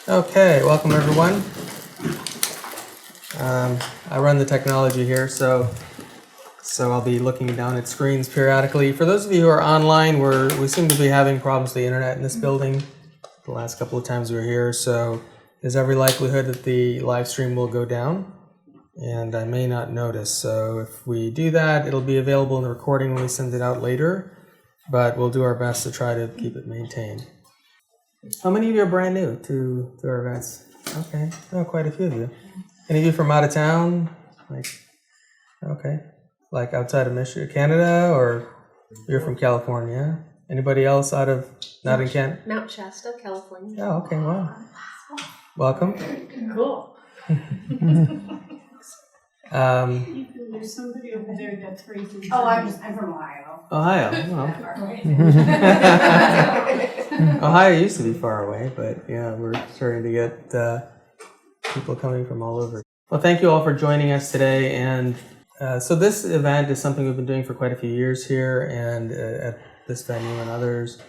Okay, welcome everyone. I run the technology here, so I'll be looking down at screens periodically. For those of you who are online, we seem to be having problems with the internet in this building the last couple of times we were here, so there's every likelihood that the live stream will go down, and I may not notice. So if we do that, it'll be available in the recording when we send it out later, but we'll do our best to try to keep it maintained. How many of you are brand new to our events? Okay, oh, quite a few of you. Any of you from out of town? Like outside of Michigan, Canada, or you're from California? Anybody else out of, not in Canada? Mount Shasta, California. Oh, okay, wow. Welcome. Cool. There's somebody over there that's raising. Oh, I'm from Ohio. Ohio, well. Ohio used to be far away, but yeah, we're starting to get people coming from all over. Well, thank you all for joining us today. And so this event is something we've been doing for quite a few years here and at this venue and others.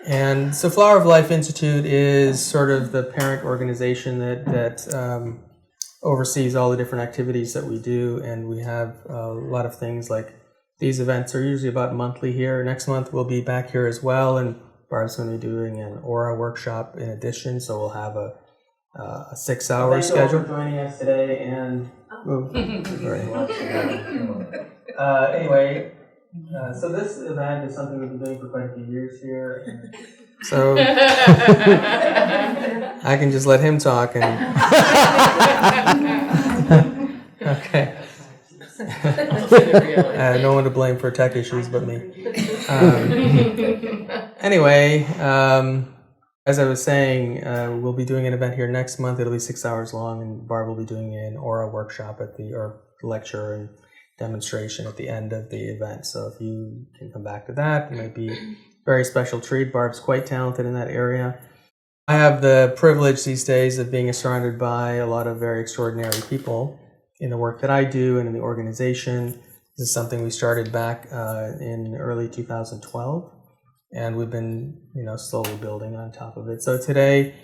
And so Flower of Life Institute is sort of the parent organization that oversees all the different activities that we do. And we have a lot of things like these events are usually about monthly here. Next month we'll be back here as well. And Barb's going to be doing an aura workshop in addition. So we'll have a 6-hour schedule. For joining us today, and anyway, so this event is something we've been doing for quite a few years here. So I can just let him talk and okay. No one to blame for tech issues but me. Anyway. As I was saying, we'll be doing an event here next month. It'll be 6 hours long, and Barb will be doing an aura workshop or lecture and demonstration at the end of the event. So if you can come back to that, it might be a very special treat. Barb's quite talented in that area. I have the privilege these days of being surrounded by a lot of very extraordinary people in the work that I do and in the organization. This is something we started back in early 2012. And we've been, slowly building on top of it. So today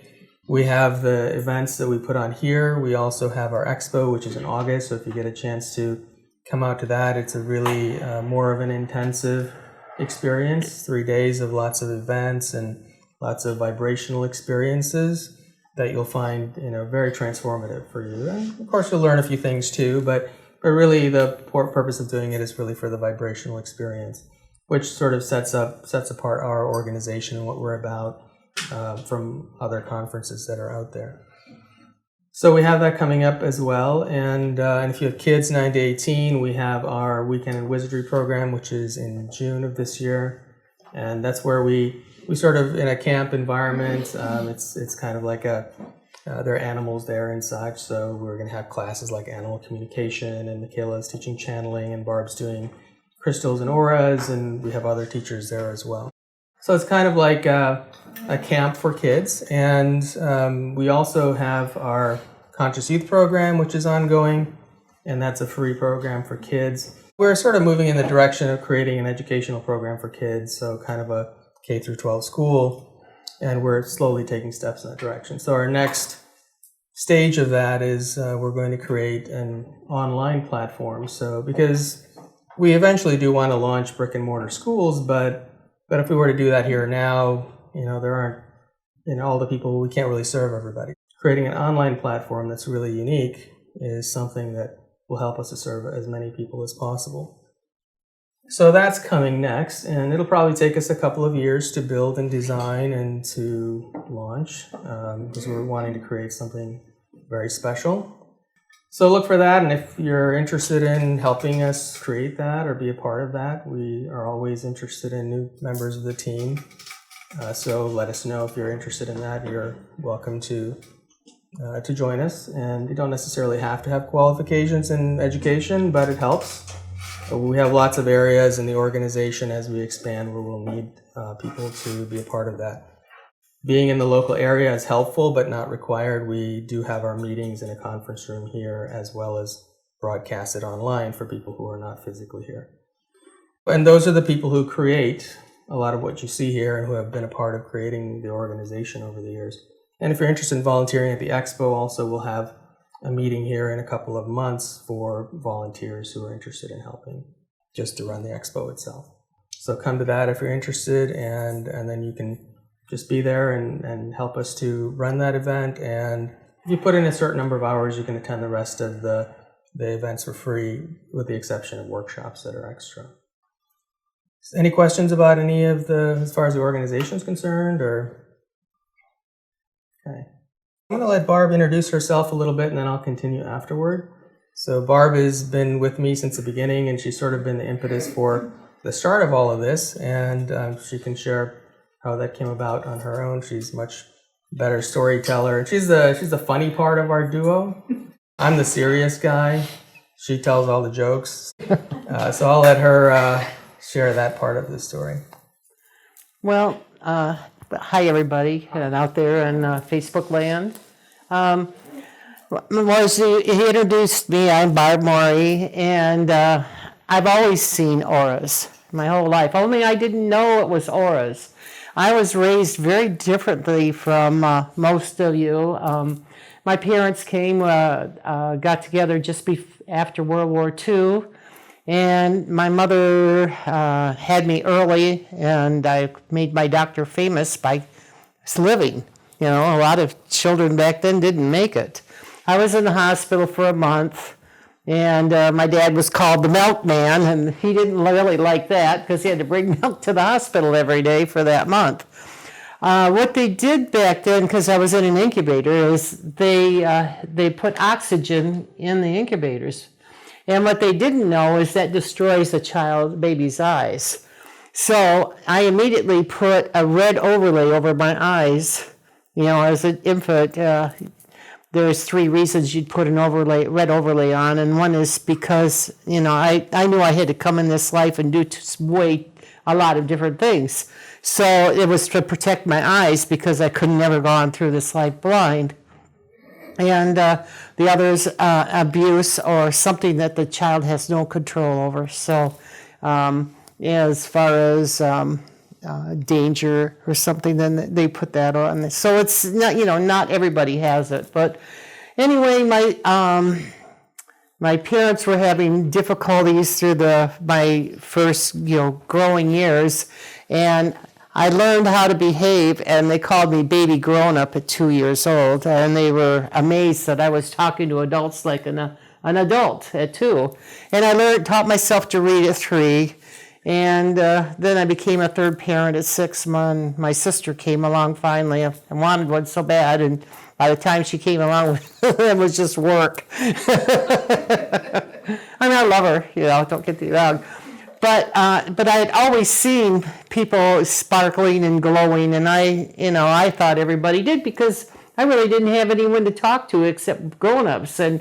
we have the events that we put on here. We also have our expo, which is in August. So if you get a chance to come out to that, it's a really more of an intensive experience. 3 days of lots of events and lots of vibrational experiences that you'll find, very transformative for you. And of course, you'll learn a few things too, but really the purpose of doing it is really for the vibrational experience, which sort of sets apart our organization and what we're about from other conferences that are out there. So we have that coming up as well. And if you have kids 9 to 18, we have our Weekend in Wizardry program, which is in June of this year. And that's where we sort of in a camp environment. It's kind of like there are animals there and such. So we're going to have classes like animal communication, and Michaela's teaching channeling, and Barb's doing crystals and auras, and we have other teachers there as well. So it's kind of like a camp for kids. And we also have our Conscious Youth program, which is ongoing, and that's a free program for kids. We're sort of moving in the direction of creating an educational program for kids, so kind of a K through 12 school, and we're slowly taking steps in that direction. So our next stage of that is we're going to create an online platform. So because we eventually do want to launch brick and mortar schools, but if we were to do that here now, there aren't, all the people, we can't really serve everybody. Creating an online platform that's really unique is something that will help us to serve as many people as possible. So that's coming next, and it'll probably take us a couple of years to build and design and to launch, because we're wanting to create something very special. So look for that, and if you're interested in helping us create that or be a part of that, we are always interested in new members of the team. So let us know if you're interested in that. You're welcome to join us, and you don't necessarily have to have qualifications in education, but it helps. We have lots of areas in the organization as we expand where we'll need people to be a part of that. Being in the local area is helpful, but not required. We do have our meetings in a conference room here, as well as broadcast it online for people who are not physically here. And those are the people who create a lot of what you see here and who have been a part of creating the organization over the years. And if you're interested in volunteering at the expo, also we'll have a meeting here in a couple of months for volunteers who are interested in helping just to run the expo itself. So come to that if you're interested, and then you can just be there and help us to run that event. And if you put in a certain number of hours, you can attend the rest of the events for free, with the exception of workshops that are extra. Any questions about any of as far as the organization is concerned, or? Okay. I'm going to let Barb introduce herself a little bit, and then I'll continue afterward. So Barb has been with me since the beginning, and she's sort of been the impetus for the start of all of this, and she can share how that came about on her own. She's much better storyteller, and she's the funny part of our duo. I'm the serious guy. She tells all the jokes. So I'll let her share that part of the story. Well, hi everybody out there in Facebook land. He introduced me. I'm Barb Morey, and I've always seen auras my whole life, only I didn't know it was auras. I was raised very differently from most of you. My parents got together just after World War II, and my mother had me early, and I made my doctor famous by living. You know, a lot of children back then didn't make it. I was in the hospital for a month, and my dad was called the milkman, and he didn't really like that because he had to bring milk to the hospital every day for that month. What they did back then, because I was in an incubator, is they put oxygen in the incubators. And what they didn't know is that destroys a baby's eyes. So I immediately put a red overlay over my eyes. You know, as an infant, there's 3 reasons you'd put an red overlay on, and one is because, you know, I knew I had to come in this life and do a lot of different things. So it was to protect my eyes because I could never go on through this life blind. And the other is abuse or something that the child has no control over. So as far as danger or something, then they put that on. So it's not, you know, not everybody has it. But anyway, my parents were having difficulties through my first, you know, growing years, and I learned how to behave, and they called me baby grown-up at 2 years old, and they were amazed that I was talking to adults like an adult at 2. And I taught myself to read at 3, and then I became a third parent at 6 months. My sister came along finally. I wanted one so bad, and by the time she came along, it was just work. I mean, I love her, you know, don't get me wrong. But I had always seen people sparkling and glowing, and I thought everybody did because I really didn't have anyone to talk to except grown-ups. And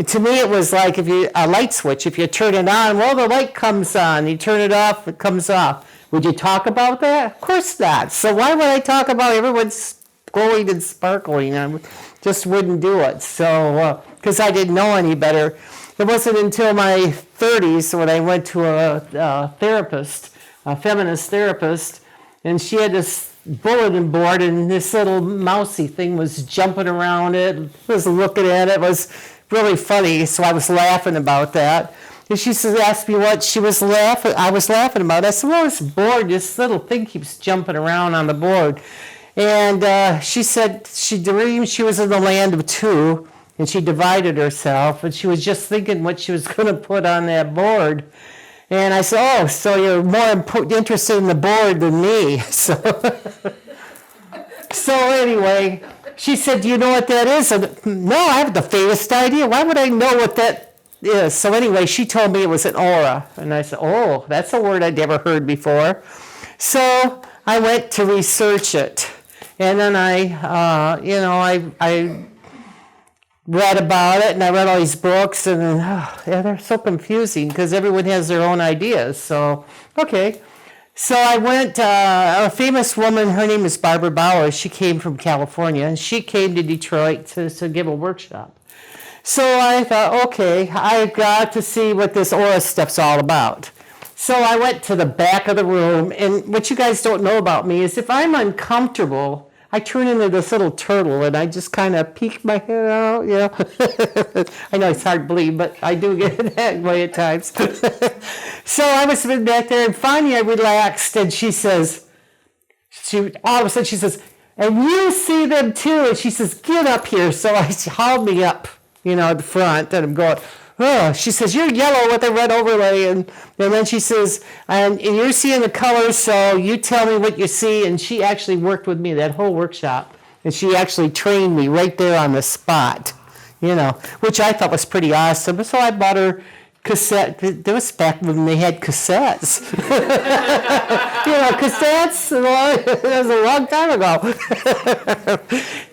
to me, it was like a light switch. If you turn it on, well, the light comes on. You turn it off, it comes off. Would you talk about that? Of course not. So why would I talk about everyone's glowing and sparkling? I just wouldn't do it. So because I didn't know any better. It wasn't until my 30s when I went to a therapist, a feminist therapist, and she had this bulletin board, and this little mousy thing was jumping around it, was looking at it. It was really funny, so I was laughing about that. And she asked me what I was laughing about. I said, well, this board, this little thing keeps jumping around on the board. And she said she dreamed she was in the land of 2, and she divided herself, and she was just thinking what she was going to put on that board. And I said, oh, so you're more interested in the board than me. So anyway, she said, do you know what that is? And, no, I have the faintest idea. Why would I know what that is? So anyway, she told me it was an aura. And I said, oh, that's a word I'd never heard before. So I went to research it. And then I read about it, and I read all these books, and they're so confusing because everyone has their own ideas. So, okay. So I went, a famous woman, her name is Barbara Bauer. She came from California, and she came to Detroit to give a workshop. So I thought, okay, I've got to see what this aura stuff's all about. So I went to the back of the room, and what you guys don't know about me is if I'm uncomfortable, I turn into this little turtle and I just kind of peek my head out, I know it's hard to believe, but I do get that way at times. So I was sitting back there and finally I relaxed and she says, all of a sudden she says, and you see them too. And she says, get up here. So she hauled me up, at the front and I'm going, oh, she says, you're yellow with a red overlay. And then she says, and you're seeing the colors, so you tell me what you see. And she actually worked with me that whole workshop. And she actually trained me right there on the spot, which I thought was pretty awesome. So I bought her cassette. That was back when they had cassettes. Cassettes, that was a long time ago.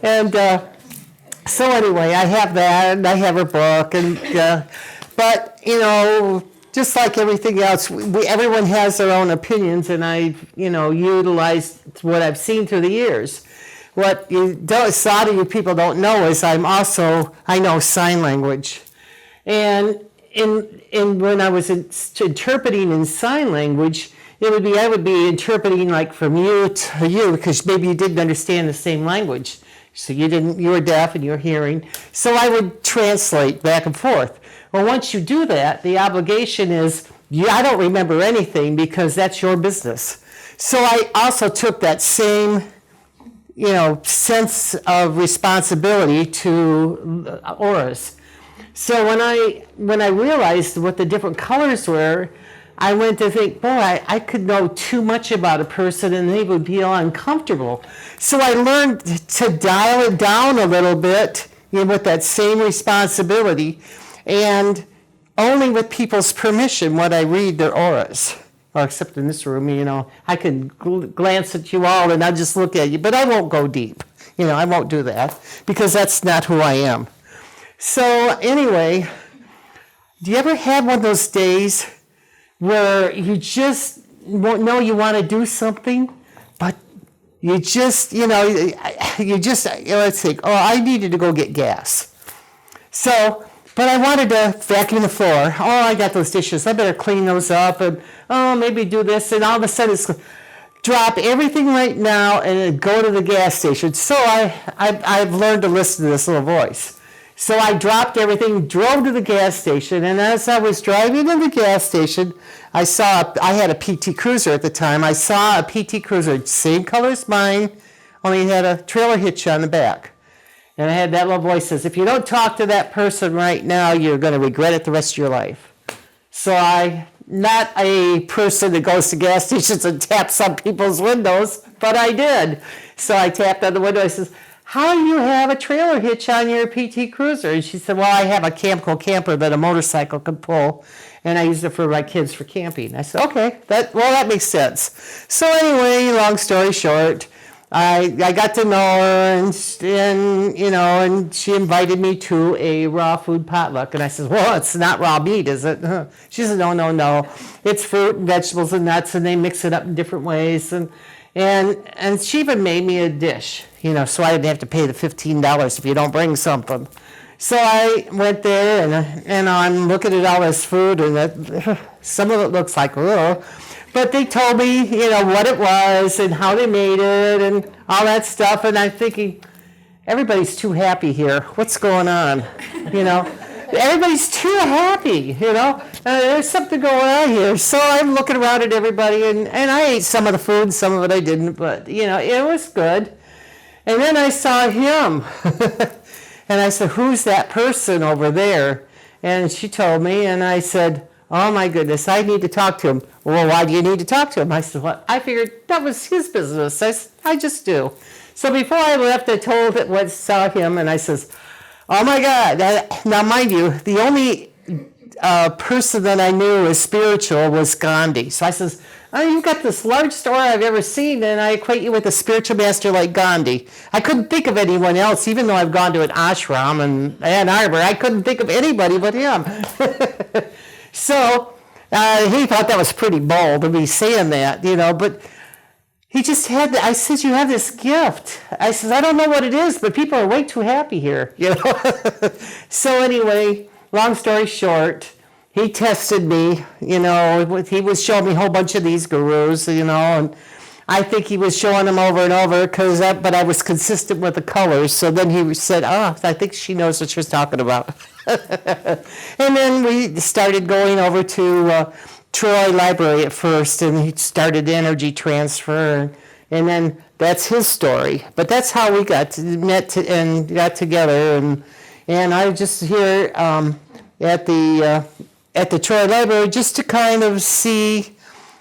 And so anyway, I have that, and I have her book, and but just like everything else, everyone has their own opinions, and I utilized what I've seen through the years. What a lot of you people don't know is I know sign language, and when I was interpreting in sign language, I would be interpreting like from you to you because maybe you didn't understand the same language. So you were deaf and you were hearing. So I would translate back and forth. Well, once you do that, the obligation is, I don't remember anything because that's your business. So I also took that same, sense of responsibility to auras. So when I realized what the different colors were, I went to think, boy, I could know too much about a person and they would feel uncomfortable. So I learned to dial it down a little bit with that same responsibility, and only with people's permission would I read their auras. Well, except in this room, I can glance at you all and I'll just look at you, but I won't go deep. I won't do that because that's not who I am. So anyway, do you ever have one of those days where you just won't know you want to do something, but you just, let's think, I needed to go get gas. So, but I wanted to vacuum the floor. I got those dishes. I better clean those up and, maybe do this. And all of a sudden it's drop everything right now and go to the gas station. So I've learned to listen to this little voice. So I dropped everything, drove to the gas station, and as I was driving to the gas station, I had a PT Cruiser at the time. I saw a PT Cruiser, same color as mine, only it had a trailer hitch on the back. And I had that little voice says, if you don't talk to that person right now, you're going to regret it the rest of your life. So not a person that goes to gas stations and taps on people's windows, but I did. So I tapped on the window, I says, how do you have a trailer hitch on your PT Cruiser? And she said, well, I have a Camco camper that a motorcycle can pull, and I use it for my kids for camping. I said, okay, that makes sense. So anyway, long story short, I got to know her, and she invited me to a raw food potluck. And I said, well, it's not raw meat, is it? She said, no. It's fruit and vegetables and nuts, and they mix it up in different ways. And she even made me a dish, so I didn't have to pay the $15 if you don't bring something. So I went there, and I'm looking at all this food, and some of it looks like, but they told me, what it was and how they made it and all that stuff, and I'm thinking, everybody's too happy here. What's going on? Everybody's too happy, there's something going on here. So I'm looking around at everybody, and I ate some of the food, some of it I didn't, but, it was good. And then I saw him, and I said, who's that person over there? And she told me, and I said, oh my goodness, I need to talk to him. Well, why do you need to talk to him? I said, well, I figured that was his business. I just do. So before I left, I saw him, and I says, oh my God. Now, mind you, the only person that I knew was spiritual was Gandhi. So I says, you've got this largest story I've ever seen, and I equate you with a spiritual master like Gandhi. I couldn't think of anyone else, even though I've gone to an ashram in Ann Arbor. I couldn't think of anybody but him. So he thought that was pretty bold of me saying that, but he just had, I said, you have this gift. I said, I don't know what it is, but people are way too happy here, So anyway, long story short, he tested me, he was showing me a whole bunch of these gurus, and I think he was showing them over and over but I was consistent with the colors. So then he said, "Oh, I think she knows what she's talking about." And then we started going over to Troy Library at first, and he started energy transfer, and then that's his story. But that's how we met and got together, and I was just here at the Troy Library just to kind of see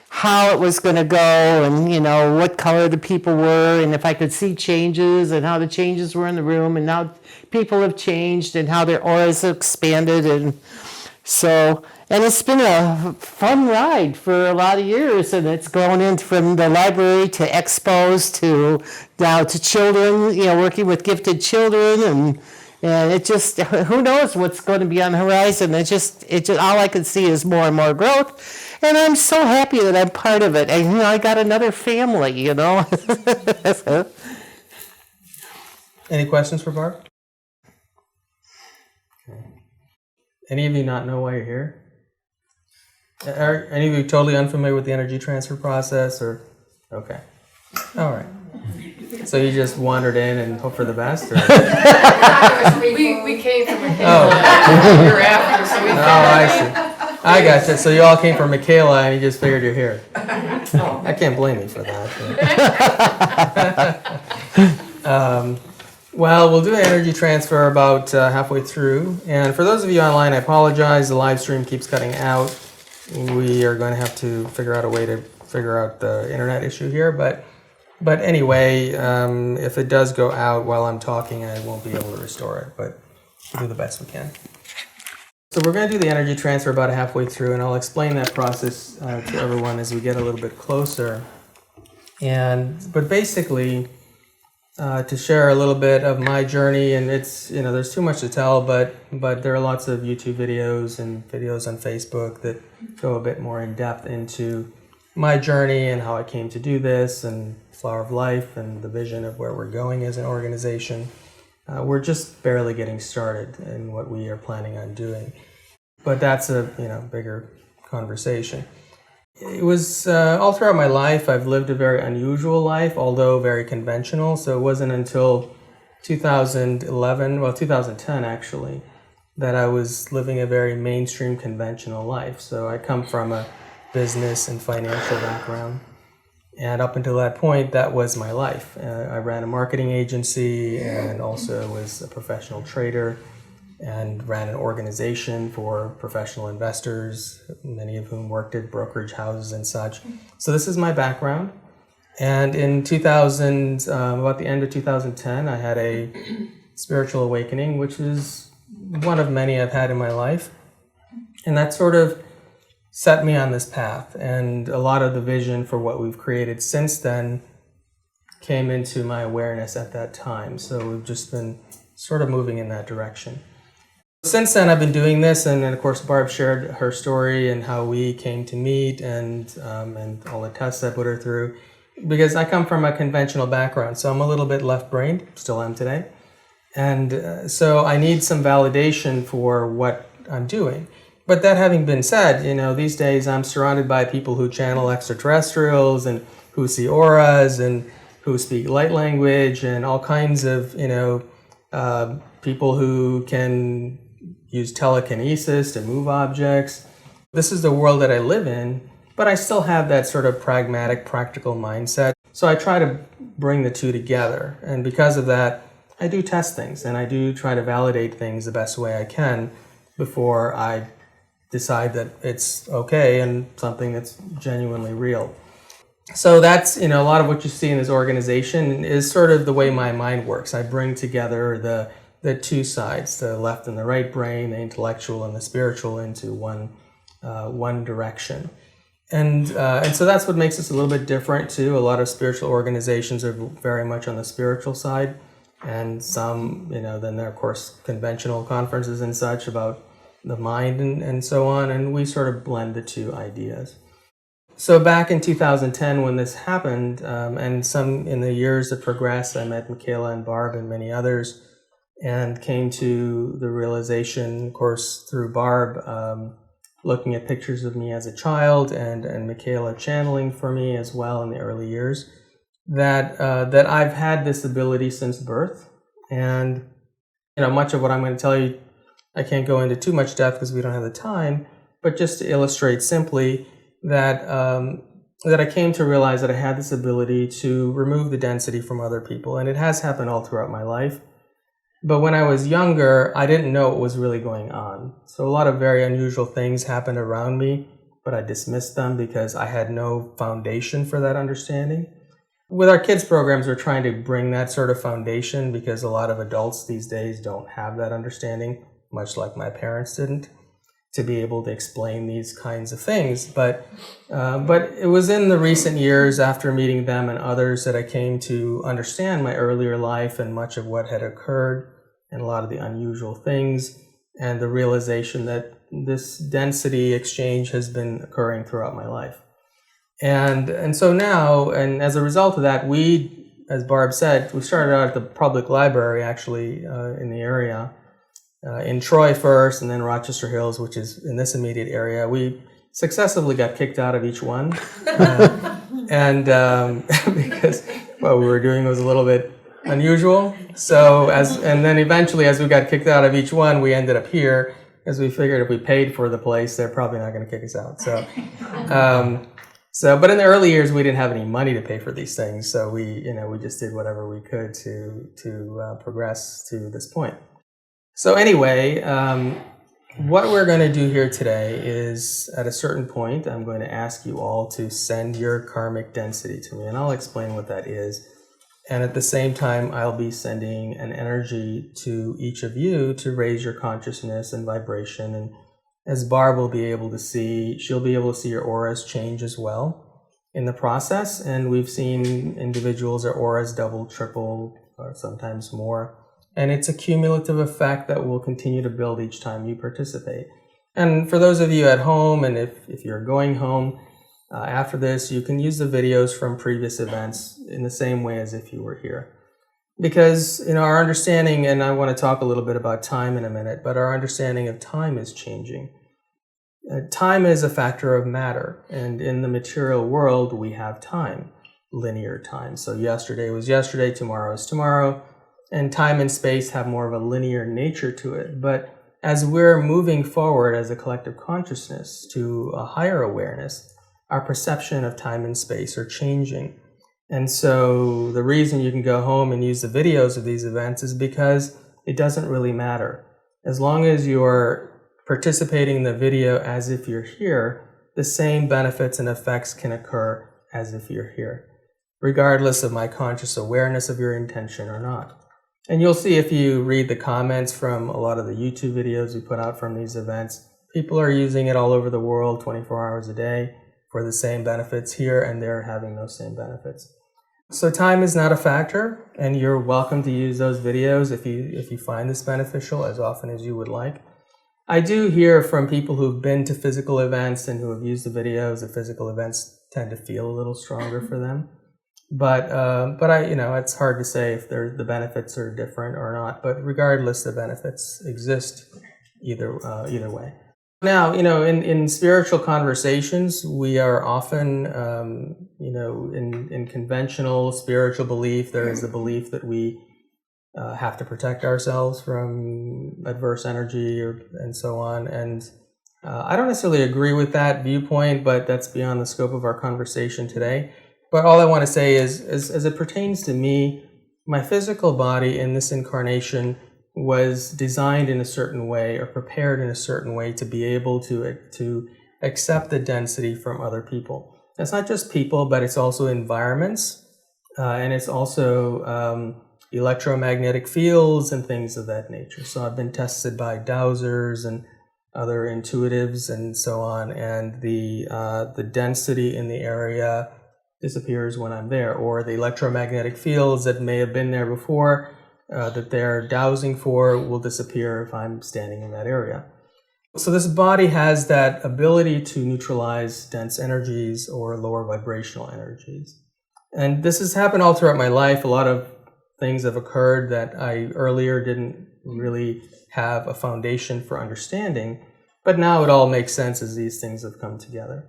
how it was going to go, and what color the people were, and if I could see changes, and how the changes were in the room, and how people have changed, and how their auras have expanded, and it's been a fun ride for a lot of years, and it's grown in from the library to expos to now to children, working with gifted children, and it just, who knows what's going to be on the horizon. It just all I can see is more and more growth. And I'm so happy that I'm part of it. And I got another family, Any questions for Barb? Okay. Any of you not know why you're here? Are any of you totally unfamiliar with the energy transfer process, or? Okay. All right. So you just wandered in and hope for the best, or? We came from a Oh. year after, so we Oh, I see. I gotcha. So you all came from Michaela, and you just figured you're here. I can't blame you for that. Well, we'll do an energy transfer about halfway through. And for those of you online, I apologize. The live stream keeps cutting out. We are going to have to figure out a way to figure out the internet issue here. But anyway, if it does go out while I'm talking, I won't be able to restore it. But we'll do the best we can. So we're going to do the energy transfer about halfway through, and I'll explain that process to everyone as we get a little bit closer. But basically, to share a little bit of my journey, and it's there's too much to tell, but there are lots of YouTube videos and videos on Facebook that go a bit more in depth into my journey and how I came to do this, and Flower of Life, and the vision of where we're going as an organization. We're just barely getting started in what we are planning on doing, but that's a bigger conversation. It was all throughout my life I've lived a very unusual life, although very conventional. So it wasn't until 2010 actually, that I was living a very mainstream conventional life. So I come from a business and financial background. And up until that point, that was my life. I ran a marketing agency and also was a professional trader and ran an organization for professional investors, many of whom worked at brokerage houses and such. So this is my background. And in 2000, about the end of 2010, I had a spiritual awakening, which is one of many I've had in my life. And that sort of set me on this path, and a lot of the vision for what we've created since then came into my awareness at that time. So we've just been sort of moving in that direction. Since then, I've been doing this, and of course, Barb shared her story and how we came to meet, and all the tests I put her through, because I come from a conventional background, so I'm a little bit left-brained, still am today, and so I need some validation for what I'm doing. But that having been said, these days I'm surrounded by people who channel extraterrestrials and who see auras and who speak light language and all kinds of, people who can use telekinesis to move objects. This is the world that I live in, but I still have that sort of pragmatic, practical mindset. So I try to bring the two together. And because of that, I do test things and I do try to validate things the best way I can before I decide that it's okay and something that's genuinely real. So that's, a lot of what you see in this organization is sort of the way my mind works. I bring together the two sides, the left and the right brain, the intellectual and the spiritual, into one direction. And so that's what makes us a little bit different too. A lot of spiritual organizations are very much on the spiritual side, and some, then there are of course conventional conferences and such about the mind and so on, and we sort of blend the two ideas. So back in 2010 when this happened, and some in the years that progressed, I met Michaela and Barb and many others, and came to the realization, of course, through Barb, looking at pictures of me as a child and Michaela channeling for me as well in the early years, that I've had this ability since birth. And much of what I'm going to tell you, I can't go into too much depth because we don't have the time, but just to illustrate simply that I came to realize that I had this ability to remove the density from other people, and it has happened all throughout my life. But when I was younger, I didn't know what was really going on. So a lot of very unusual things happened around me, but I dismissed them because I had no foundation for that understanding. With our kids programs, we're trying to bring that sort of foundation because a lot of adults these days don't have that understanding, much like my parents didn't, to be able to explain these kinds of things. But it was in the recent years after meeting them and others that I came to understand my earlier life and much of what had occurred and a lot of the unusual things, and the realization that this density exchange has been occurring throughout my life. And so now, and as a result of that, we, as Barb said, we started out at the public library actually in the area, in Troy first, and then Rochester Hills, which is in this immediate area. We successively got kicked out of each one, because what we were doing was a little bit unusual. So and then eventually, as we got kicked out of each one, we ended up here, as we figured if we paid for the place, they're probably not going to kick us out. But in the early years, we didn't have any money to pay for these things, so we just did whatever we could to progress to this point. So anyway, what we're going to do here today is, at a certain point, I'm going to ask you all to send your karmic density to me, and I'll explain what that is. And at the same time, I'll be sending an energy to each of you to raise your consciousness and vibration. And as Barb will be able to see, she'll be able to see your auras change as well in the process. And we've seen individuals, their auras double, triple, or sometimes more. And it's a cumulative effect that will continue to build each time you participate. And for those of you at home, and if you're going home after this, you can use the videos from previous events in the same way as if you were here. Because, our understanding, and I want to talk a little bit about time in a minute, but our understanding of time is changing. Time is a factor of matter, and in the material world, we have time, linear time. So yesterday was yesterday, tomorrow is tomorrow, and time and space have more of a linear nature to it. But as we're moving forward as a collective consciousness to a higher awareness, our perception of time and space are changing. And so the reason you can go home and use the videos of these events is because it doesn't really matter. As long as you're participating in the video as if you're here, the same benefits and effects can occur as if you're here, regardless of my conscious awareness of your intention or not. And you'll see if you read the comments from a lot of the YouTube videos we put out from these events, people are using it all over the world 24 hours a day for the same benefits here, and they're having those same benefits. So time is not a factor, and you're welcome to use those videos if you find this beneficial as often as you would like. I do hear from people who've been to physical events and who have used the videos. The physical events tend to feel a little stronger for them, but it's hard to say if the benefits are different or not. But regardless, the benefits exist either way. Now, in spiritual conversations, we are often, in conventional spiritual belief, there is the belief that we have to protect ourselves from adverse energy and so on. And I don't necessarily agree with that viewpoint, but that's beyond the scope of our conversation today. But all I want to say is, as it pertains to me, my physical body in this incarnation was designed in a certain way or prepared in a certain way to be able to accept the density from other people. It's not just people, but it's also environments, and it's also electromagnetic fields and things of that nature. So I've been tested by dowsers and other intuitives and so on, and the density in the area disappears when I'm there, or the electromagnetic fields that may have been there before that they're dowsing for will disappear if I'm standing in that area. So this body has that ability to neutralize dense energies or lower vibrational energies. And this has happened all throughout my life. A lot of things have occurred that I earlier didn't really have a foundation for understanding. But now it all makes sense as these things have come together.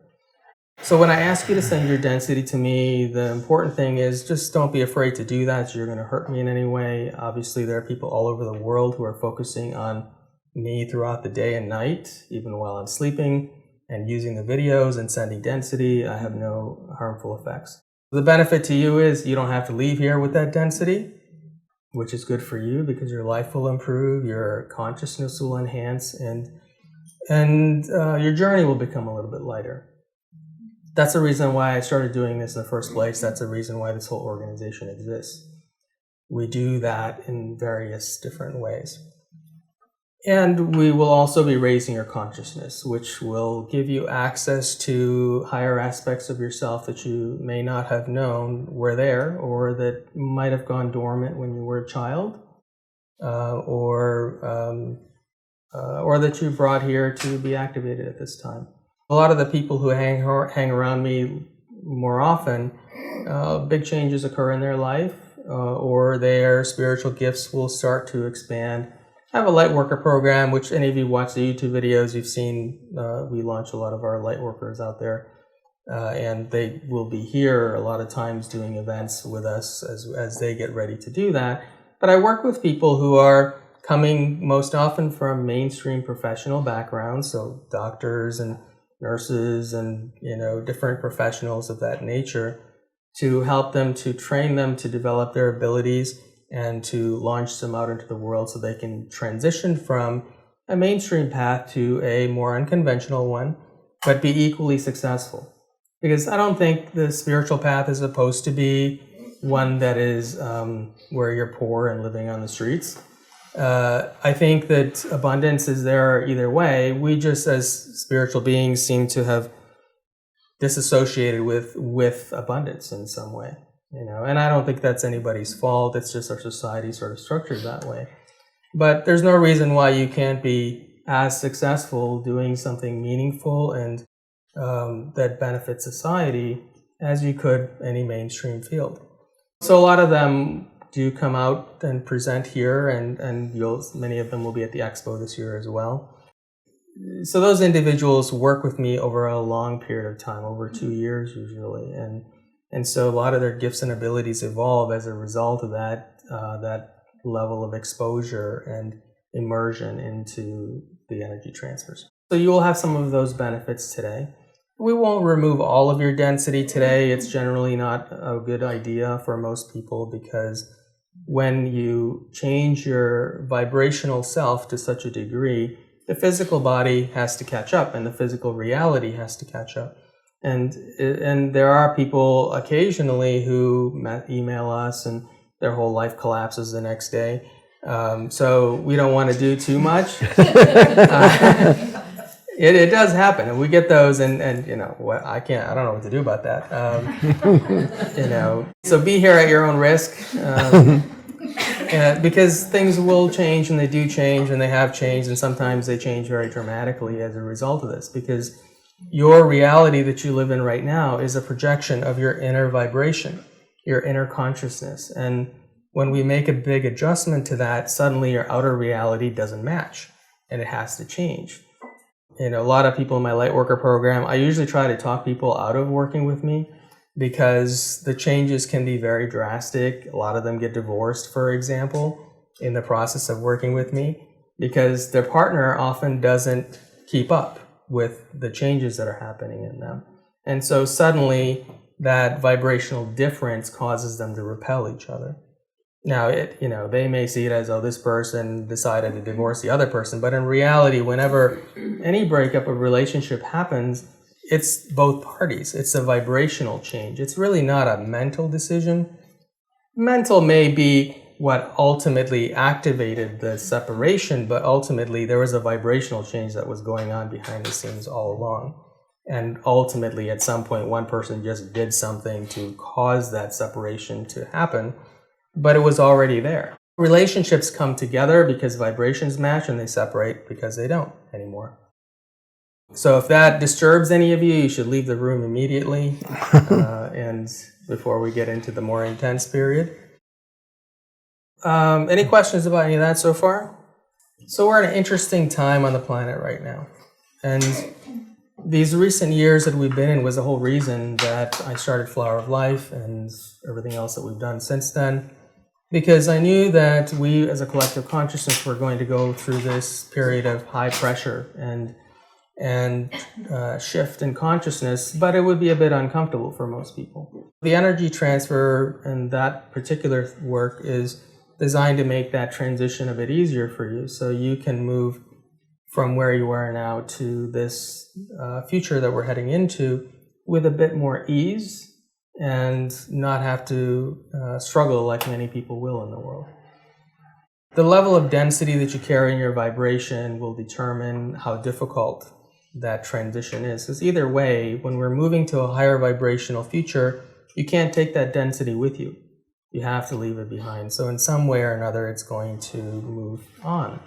So when I ask you to send your density to me, the important thing is just don't be afraid to do that. You're going to hurt me in any way. Obviously, there are people all over the world who are focusing on me throughout the day and night, even while I'm sleeping, and using the videos and sending density. I have no harmful effects. The benefit to you is you don't have to leave here with that density, which is good for you because your life will improve, your consciousness will enhance, and your journey will become a little bit lighter. That's the reason why I started doing this in the first place. That's the reason why this whole organization exists. We do that in various different ways. And we will also be raising your consciousness, which will give you access to higher aspects of yourself that you may not have known were there, or that might have gone dormant when you were a child, or that you brought here to be activated at this time. A lot of the people who hang around me more often, big changes occur in their life, or their spiritual gifts will start to expand. I have a light worker program, which any of you watch the YouTube videos, you've seen. We launch a lot of our light workers out there, and they will be here a lot of times doing events with us as they get ready to do that. But I work with people who are coming most often from mainstream professional backgrounds, so doctors and nurses and different professionals of that nature, to help them, to train them to develop their abilities and to launch them out into the world so they can transition from a mainstream path to a more unconventional one, but be equally successful. Because I don't think the spiritual path is supposed to be one that is where you're poor and living on the streets. I think that abundance is there either way. We just, as spiritual beings, seem to have disassociated with abundance in some way, and I don't think that's anybody's fault. It's just our society sort of structured that way. But there's no reason why you can't be as successful doing something meaningful and that benefits society as you could any mainstream field. So a lot of them do come out and present here, and many of them will be at the expo this year as well. So those individuals work with me over a long period of time, over 2 years usually, and so a lot of their gifts and abilities evolve as a result of that level of exposure and immersion into the energy transfers. So you will have some of those benefits today. We won't remove all of your density today. It's generally not a good idea for most people, because when you change your vibrational self to such a degree, the physical body has to catch up and the physical reality has to catch up. And there are people occasionally who email us and their whole life collapses the next day. So we don't want to do too much. It does happen, and we get those, and what I don't know what to do about that. So be here at your own risk, because things will change, and they do change, and they have changed, and sometimes they change very dramatically as a result of this, because your reality that you live in right now is a projection of your inner vibration, your inner consciousness, and when we make a big adjustment to that, suddenly your outer reality doesn't match, and it has to change. A lot of people in my Lightworker program, I usually try to talk people out of working with me because the changes can be very drastic. A lot of them get divorced, for example, in the process of working with me because their partner often doesn't keep up with the changes that are happening in them. And so suddenly that vibrational difference causes them to repel each other. Now, they may see it as, this person decided to divorce the other person, but in reality, whenever any breakup of relationship happens, it's both parties. It's a vibrational change. It's really not a mental decision. Mental may be what ultimately activated the separation, but ultimately there was a vibrational change that was going on behind the scenes all along. And ultimately, at some point, one person just did something to cause that separation to happen, but it was already there. Relationships come together because vibrations match, and they separate because they don't anymore. So if that disturbs any of you, you should leave the room immediately, and before we get into the more intense period. Any questions about any of that so far? So we're in an interesting time on the planet right now. And these recent years that we've been in was the whole reason that I started Flower of Life and everything else that we've done since then, because I knew that we as a collective consciousness were going to go through this period of high pressure and shift in consciousness, but it would be a bit uncomfortable for most people. The energy transfer and that particular work is designed to make that transition a bit easier for you, so you can move from where you are now to this future that we're heading into with a bit more ease and not have to struggle like many people will in the world. The level of density that you carry in your vibration will determine how difficult that transition is. Because either way, when we're moving to a higher vibrational future, you can't take that density with you. You have to leave it behind. So in some way or another, it's going to move on.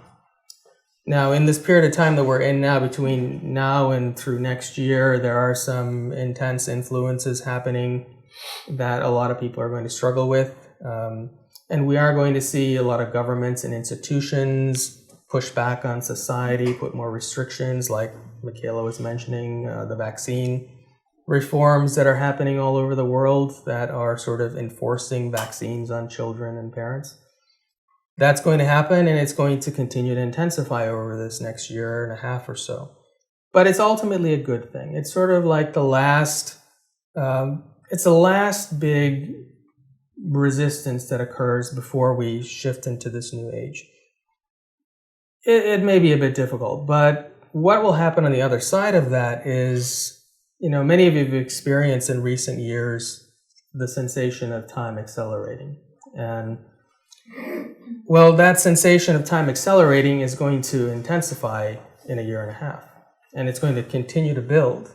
Now, in this period of time that we're in now, between now and through next year, there are some intense influences happening that a lot of people are going to struggle with. And we are going to see a lot of governments and institutions push back on society, put more restrictions, like Michaela was mentioning, the vaccine reforms that are happening all over the world that are sort of enforcing vaccines on children and parents. That's going to happen, and it's going to continue to intensify over this next year and a half or so. But it's ultimately a good thing. It's sort of like the last big resistance that occurs before we shift into this new age. It may be a bit difficult, but what will happen on the other side of that is, many of you have experienced in recent years the sensation of time accelerating. And well, that sensation of time accelerating is going to intensify in a year and a half. And it's going to continue to build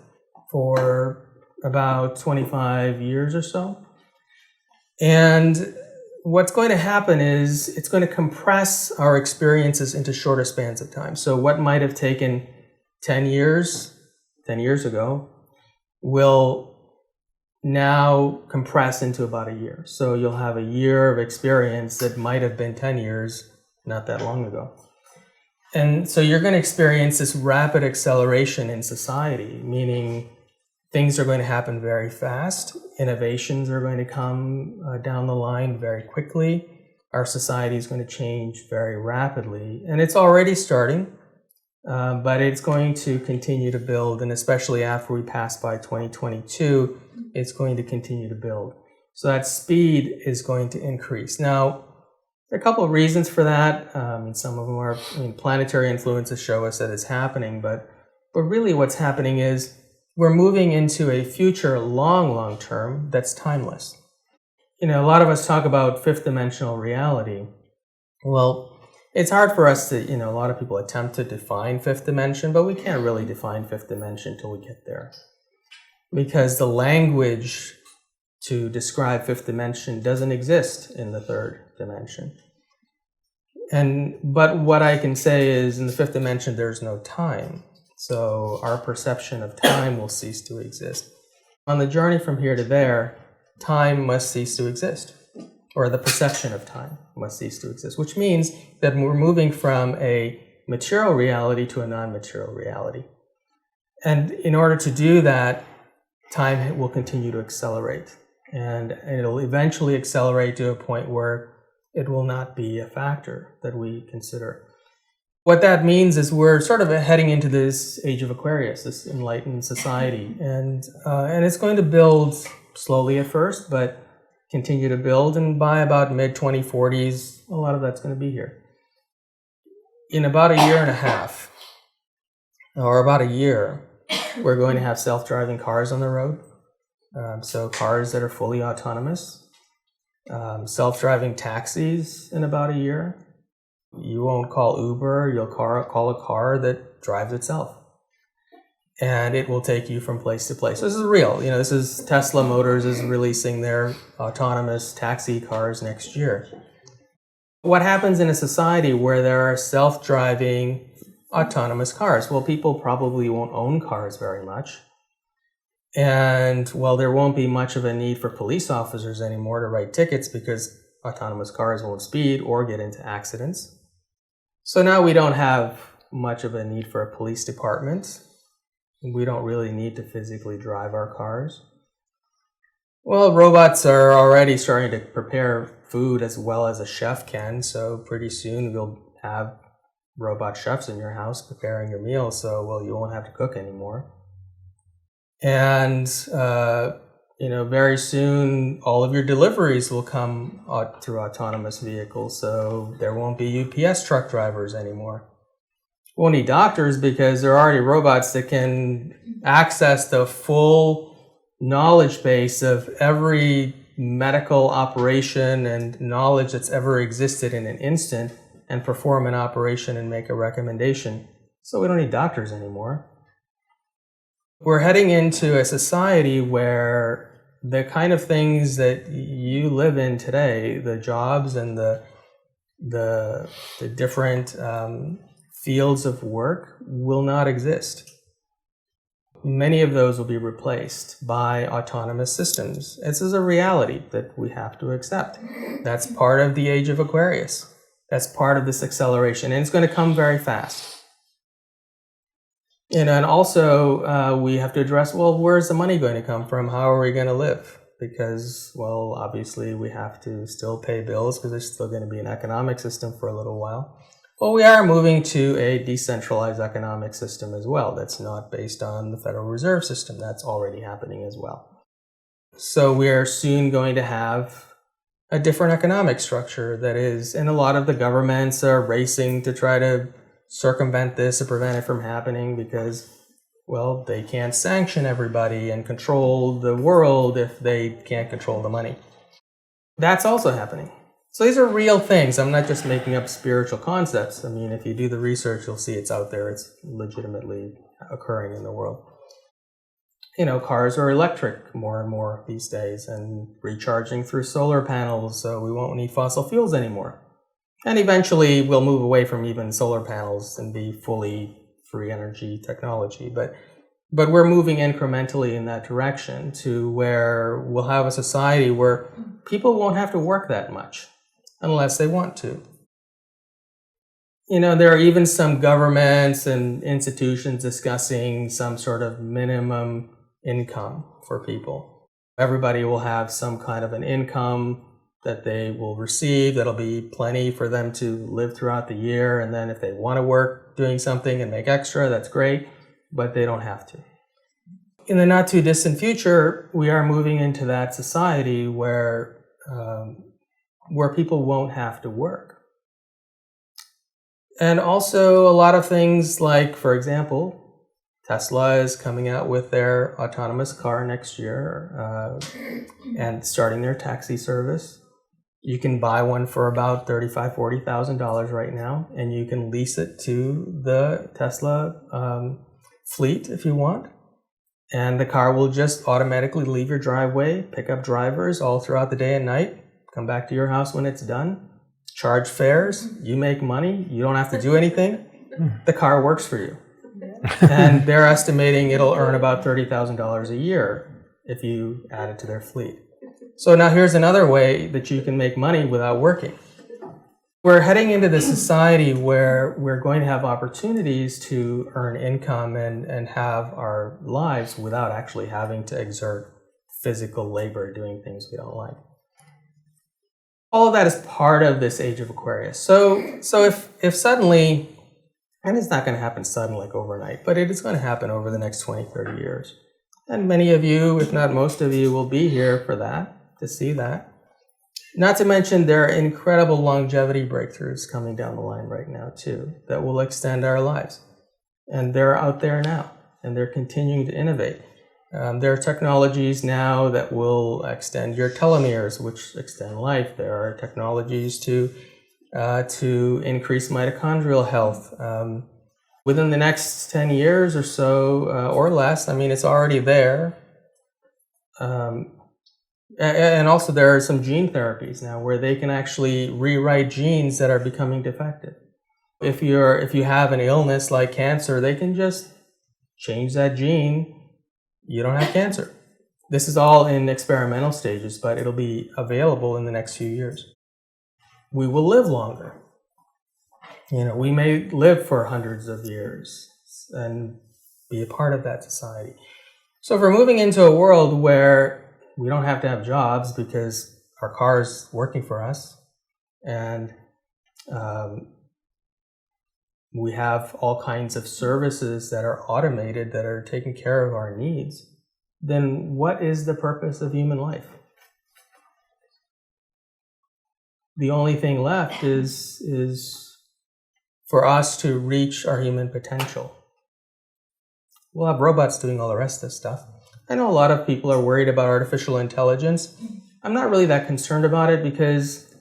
for about 25 years or so. And what's going to happen is it's going to compress our experiences into shorter spans of time. So what might have taken 10 years ago, will now compress into about a year. So you'll have a year of experience that might have been 10 years not that long ago. And so you're going to experience this rapid acceleration in society, meaning things are going to happen very fast. Innovations are going to come down the line very quickly. Our society is going to change very rapidly. And it's already starting, but it's going to continue to build. And especially after we pass by 2022, it's going to continue to build. So that speed is going to increase. Now, there are a couple of reasons for that. Some of them are, planetary influences show us that it's happening, but really what's happening is we're moving into a future long term that's timeless. A lot of us talk about fifth dimensional reality. Well, it's hard for us to, a lot of people attempt to define fifth dimension, but we can't really define fifth dimension until we get there. Because the language to describe fifth dimension doesn't exist in the third dimension. But what I can say is in the fifth dimension, there's no time. So our perception of time will cease to exist. On the journey from here to there, time must cease to exist, or the perception of time must cease to exist, which means that we're moving from a material reality to a non-material reality. And in order to do that, time will continue to accelerate, and it'll eventually accelerate to a point where it will not be a factor that we consider. What that means is we're sort of heading into this age of Aquarius, this enlightened society, and it's going to build slowly at first, but continue to build, and by about mid-2040s, a lot of that's going to be here. In about a year and a half, or about a year, we're going to have self-driving cars on the road, so cars that are fully autonomous, self-driving taxis in about a year. You won't call Uber, you'll call a car that drives itself. And it will take you from place to place. This is real. This is Tesla Motors is releasing their autonomous taxi cars next year. What happens in a society where there are self-driving autonomous cars? Well, people probably won't own cars very much. And, well, there won't be much of a need for police officers anymore to write tickets because autonomous cars won't speed or get into accidents. So now we don't have much of a need for a police department. We don't really need to physically drive our cars. Well, robots are already starting to prepare food as well as a chef can, so pretty soon we'll have robot chefs in your house preparing your meals, so, well, you won't have to cook anymore. And, very soon all of your deliveries will come through autonomous vehicles, so there won't be UPS truck drivers anymore. Won't need doctors because there are already robots that can access the full knowledge base of every medical operation and knowledge that's ever existed in an instant and perform an operation and make a recommendation. So we don't need doctors anymore. We're heading into a society where the kind of things that you live in today, the jobs and the different fields of work will not exist. Many of those will be replaced by autonomous systems. This is a reality that we have to accept. That's part of the age of Aquarius. That's part of this acceleration, and it's going to come very fast. And also we have to address, well, where's the money going to come from? How are we going to live? Because, well, obviously we have to still pay bills because there's still going to be an economic system for a little while. Well, we are moving to a decentralized economic system as well. That's not based on the Federal Reserve System. That's already happening as well. So we are soon going to have a different economic structure that is, and a lot of the governments are racing to try to circumvent this or prevent it from happening because, well, they can't sanction everybody and control the world if they can't control the money. That's also happening. So these are real things. I'm not just making up spiritual concepts. I mean, if you do the research, you'll see it's out there. It's legitimately occurring in the world. Cars are electric more and more these days and recharging through solar panels, so we won't need fossil fuels anymore. And eventually we'll move away from even solar panels and be fully free energy technology. But we're moving incrementally in that direction to where we'll have a society where people won't have to work that much unless they want to. There are even some governments and institutions discussing some sort of minimum income for people. Everybody will have some kind of an income that they will receive that'll be plenty for them to live throughout the year, and then if they want to work doing something and make extra, that's great, but they don't have to. In the not too distant future, we are moving into that society where people won't have to work. And also a lot of things like, for example, Tesla is coming out with their autonomous car next year and starting their taxi service. You can buy one for about $35,000, $40,000 right now, and you can lease it to the Tesla fleet if you want. And the car will just automatically leave your driveway, pick up drivers all throughout the day and night, come back to your house when it's done, charge fares, you make money, you don't have to do anything. The car works for you. And they're estimating it'll earn about $30,000 a year if you add it to their fleet. So now here's another way that you can make money without working. We're heading into the society where we're going to have opportunities to earn income and have our lives without actually having to exert physical labor doing things we don't like. All of that is part of this age of Aquarius. So if suddenly, and it's not going to happen suddenly, like overnight, but it is going to happen over the next 20, 30 years. And many of you, if not most of you, will be here for that, to see that. Not to mention there are incredible longevity breakthroughs coming down the line right now too that will extend our lives. And they're out there now, and they're continuing to innovate. There are technologies now that will extend your telomeres, which extend life. There are technologies to increase mitochondrial health. Within the next 10 years or so, or less, I mean, it's already there. And also there are some gene therapies now where they can actually rewrite genes that are becoming defective. If you have an illness like cancer, they can just change that gene. You don't have cancer. This is all in experimental stages, but it'll be available in the next few years. We will live longer. We may live for hundreds of years and be a part of that society. So if we're moving into a world where we don't have to have jobs because our car is working for us, and we have all kinds of services that are automated that are taking care of our needs, then what is the purpose of human life? The only thing left is for us to reach our human potential. We'll have robots doing all the rest of this stuff. I know a lot of people are worried about artificial intelligence. I'm not really that concerned about it because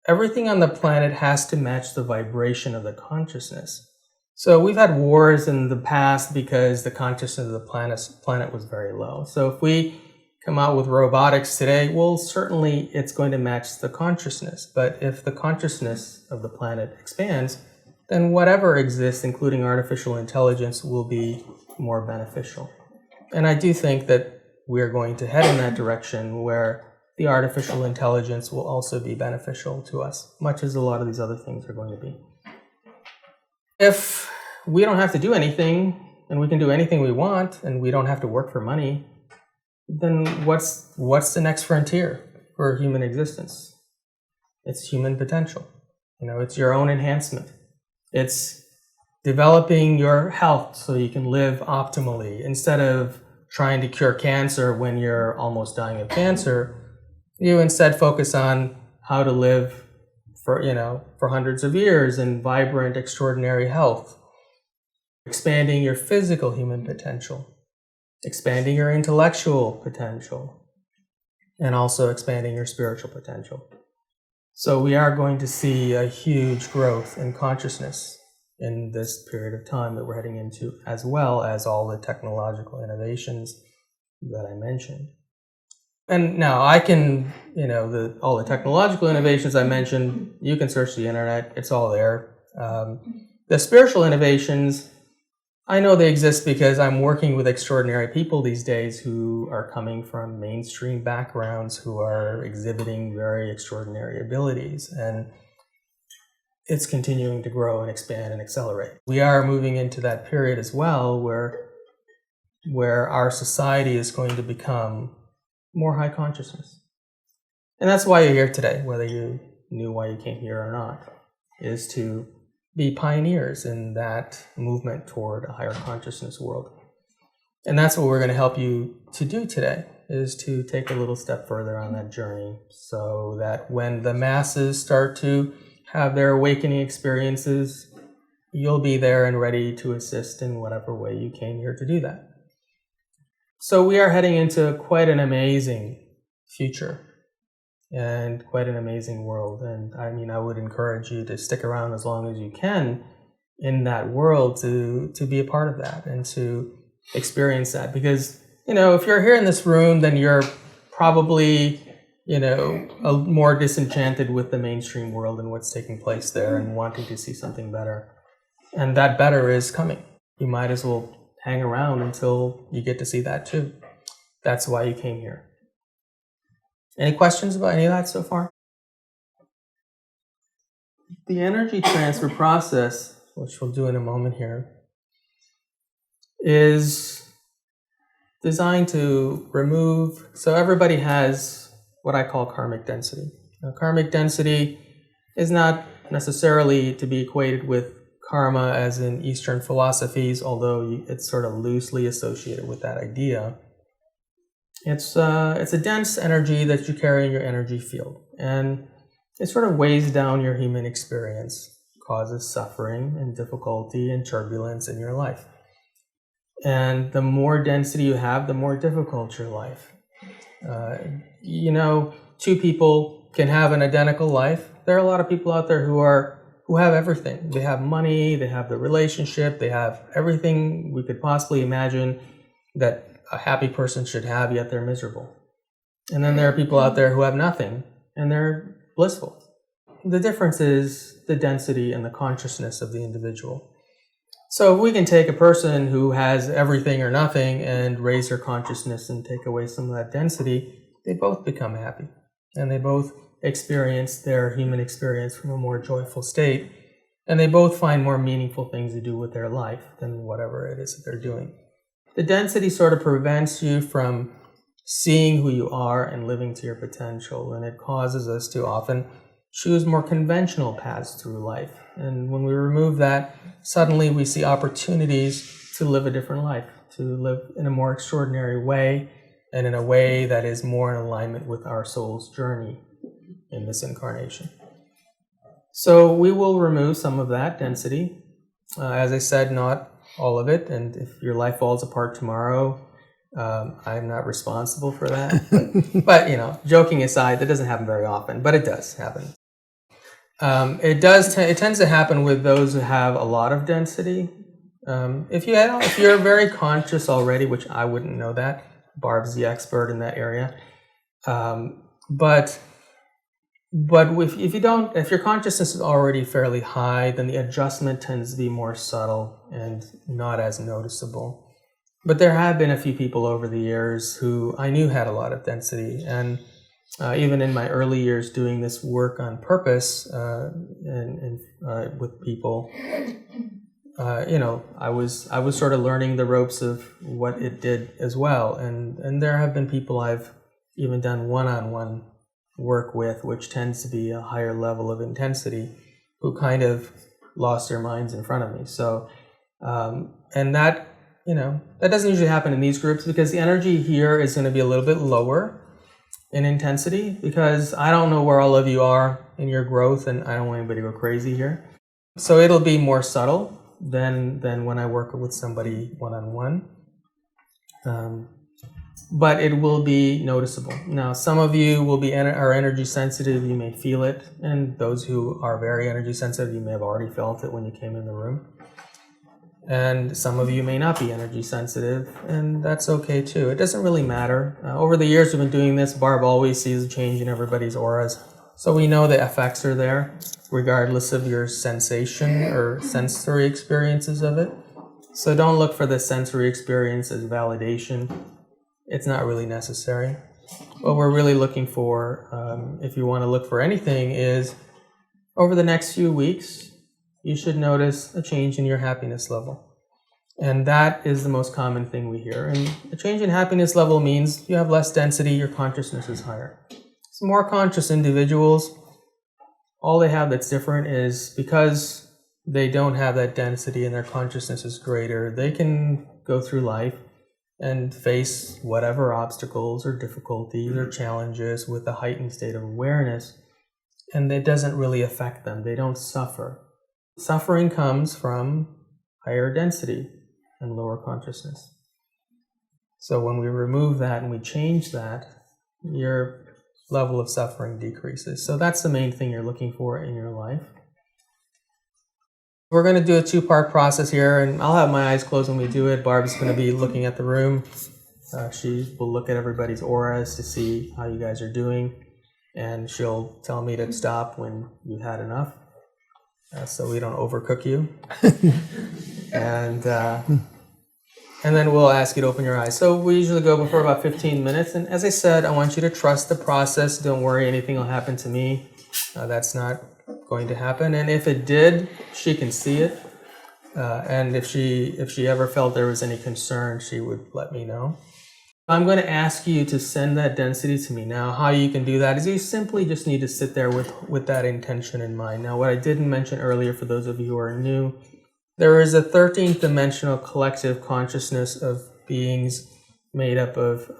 everything on the planet has to match the vibration of the consciousness. So we've had wars in the past because the consciousness of the planet was very low. So if we come out with robotics today, well, certainly it's going to match the consciousness. But if the consciousness of the planet expands, then whatever exists, including artificial intelligence, will be more beneficial. And I do think that we're going to head in that direction where the artificial intelligence will also be beneficial to us, much as a lot of these other things are going to be. If we don't have to do anything, and we can do anything we want, and we don't have to work for money, then what's the next frontier for human existence? It's human potential. It's your own enhancement. It's developing your health so you can live optimally. Instead of trying to cure cancer when you're almost dying of cancer, you instead focus on how to live for hundreds of years in vibrant, extraordinary health. Expanding your physical human potential, expanding your intellectual potential, and also expanding your spiritual potential. So we are going to see a huge growth in consciousness in this period of time that we're heading into, as well as all the technological innovations that I mentioned. And now I can, all the technological innovations I mentioned, you can search the internet, it's all there. The spiritual innovations, I know they exist because I'm working with extraordinary people these days who are coming from mainstream backgrounds, who are exhibiting very extraordinary abilities, and it's continuing to grow and expand and accelerate. We are moving into that period as well where our society is going to become more high consciousness. And that's why you're here today, whether you knew why you came here or not, is to be pioneers in that movement toward a higher consciousness world. And that's what we're going to help you to do today, is to take a little step further on that journey so that when the masses start to have their awakening experiences, you'll be there and ready to assist in whatever way you came here to do that. So we are heading into quite an amazing future and quite an amazing world. And I would encourage you to stick around as long as you can in that world to be a part of that and to experience that. Because, if you're here in this room, then you're probably, more disenchanted with the mainstream world and what's taking place there and wanting to see something better. And that better is coming. You might as well hang around until you get to see that too. That's why you came here. Any questions about any of that so far? The energy transfer process, which we'll do in a moment here, is designed to remove, so everybody has what I call karmic density. Now, karmic density is not necessarily to be equated with karma as in Eastern philosophies, although it's sort of loosely associated with that idea. It's a dense energy that you carry in your energy field, and it sort of weighs down your human experience, causes suffering and difficulty and turbulence in your life. And the more density you have, the more difficult your life. Two people can have an identical life. There are a lot of people out there who have everything. They have money, they have the relationship, they have everything we could possibly imagine that a happy person should have, yet they're miserable. And then there are people out there who have nothing, and they're blissful. The difference is the density and the consciousness of the individual. So if we can take a person who has everything or nothing and raise their consciousness and take away some of that density, they both become happy. And they both experience their human experience from a more joyful state. And they both find more meaningful things to do with their life than whatever it is that they're doing. the density sort of prevents you from seeing who you are and living to your potential, and it causes us to often choose more conventional paths through life. And when we remove that, suddenly we see opportunities to live a different life, to live in a more extraordinary way, and in a way that is more in alignment with our soul's journey in this incarnation. So we will remove some of that density. As I said, not all of it, and if your life falls apart tomorrow, I'm not responsible for that. But joking aside, that doesn't happen very often, but it does happen. It tends to happen with those who have a lot of density. If you're very conscious already, which I wouldn't know that, Barb's the expert in that area. But if your consciousness is already fairly high, then the adjustment tends to be more subtle and not as noticeable. But there have been a few people over the years who I knew had a lot of density, and even in my early years doing this work on purpose with people, I was sort of learning the ropes of what it did as well, and there have been people I've even done one-on-one work with, which tends to be a higher level of intensity, who kind of lost their minds in front of me. So, and that doesn't usually happen in these groups, because the energy here is going to be a little bit lower in intensity, because I don't know where all of you are in your growth, and I don't want anybody to go crazy here. So it'll be more subtle than when I work with somebody one-on-one. But it will be noticeable. Now, some of you are energy sensitive, you may feel it, and those who are very energy sensitive, you may have already felt it when you came in the room. And some of you may not be energy sensitive, and that's okay too. It doesn't really matter. Over the years we've been doing this, Barb always sees a change in everybody's auras. So we know the effects are there, regardless of your sensation or sensory experiences of it. So don't look for the sensory experience as validation. It's not really necessary. What we're really looking for, if you want to look for anything, is over the next few weeks, you should notice a change in your happiness level. And that is the most common thing we hear. And a change in happiness level means you have less density, your consciousness is higher. So more conscious individuals, all they have that's different is because they don't have that density and their consciousness is greater, they can go through life and face whatever obstacles or difficulties or challenges with a heightened state of awareness, and it doesn't really affect them. They don't suffer. Suffering comes from higher density and lower consciousness. So when we remove that and we change that, your level of suffering decreases. So that's the main thing you're looking for in your life. We're going to do a two-part process here, and I'll have my eyes closed when we do it. Barb's going to be looking at the room. She will look at everybody's auras to see how you guys are doing, and she'll tell me to stop when you've had enough, so we don't overcook you. And then we'll ask you to open your eyes. So we usually go for about 15 minutes, and as I said, I want you to trust the process. Don't worry, anything will happen to me. That's not going to happen, and if it did, she can see it, and if she ever felt there was any concern, she would let me know. I'm going to ask you to send that density to me. Now, how you can do that is you simply just need to sit there with that intention in mind. Now, what I didn't mention earlier, for those of you who are new, there is a 13th dimensional collective consciousness of beings made up of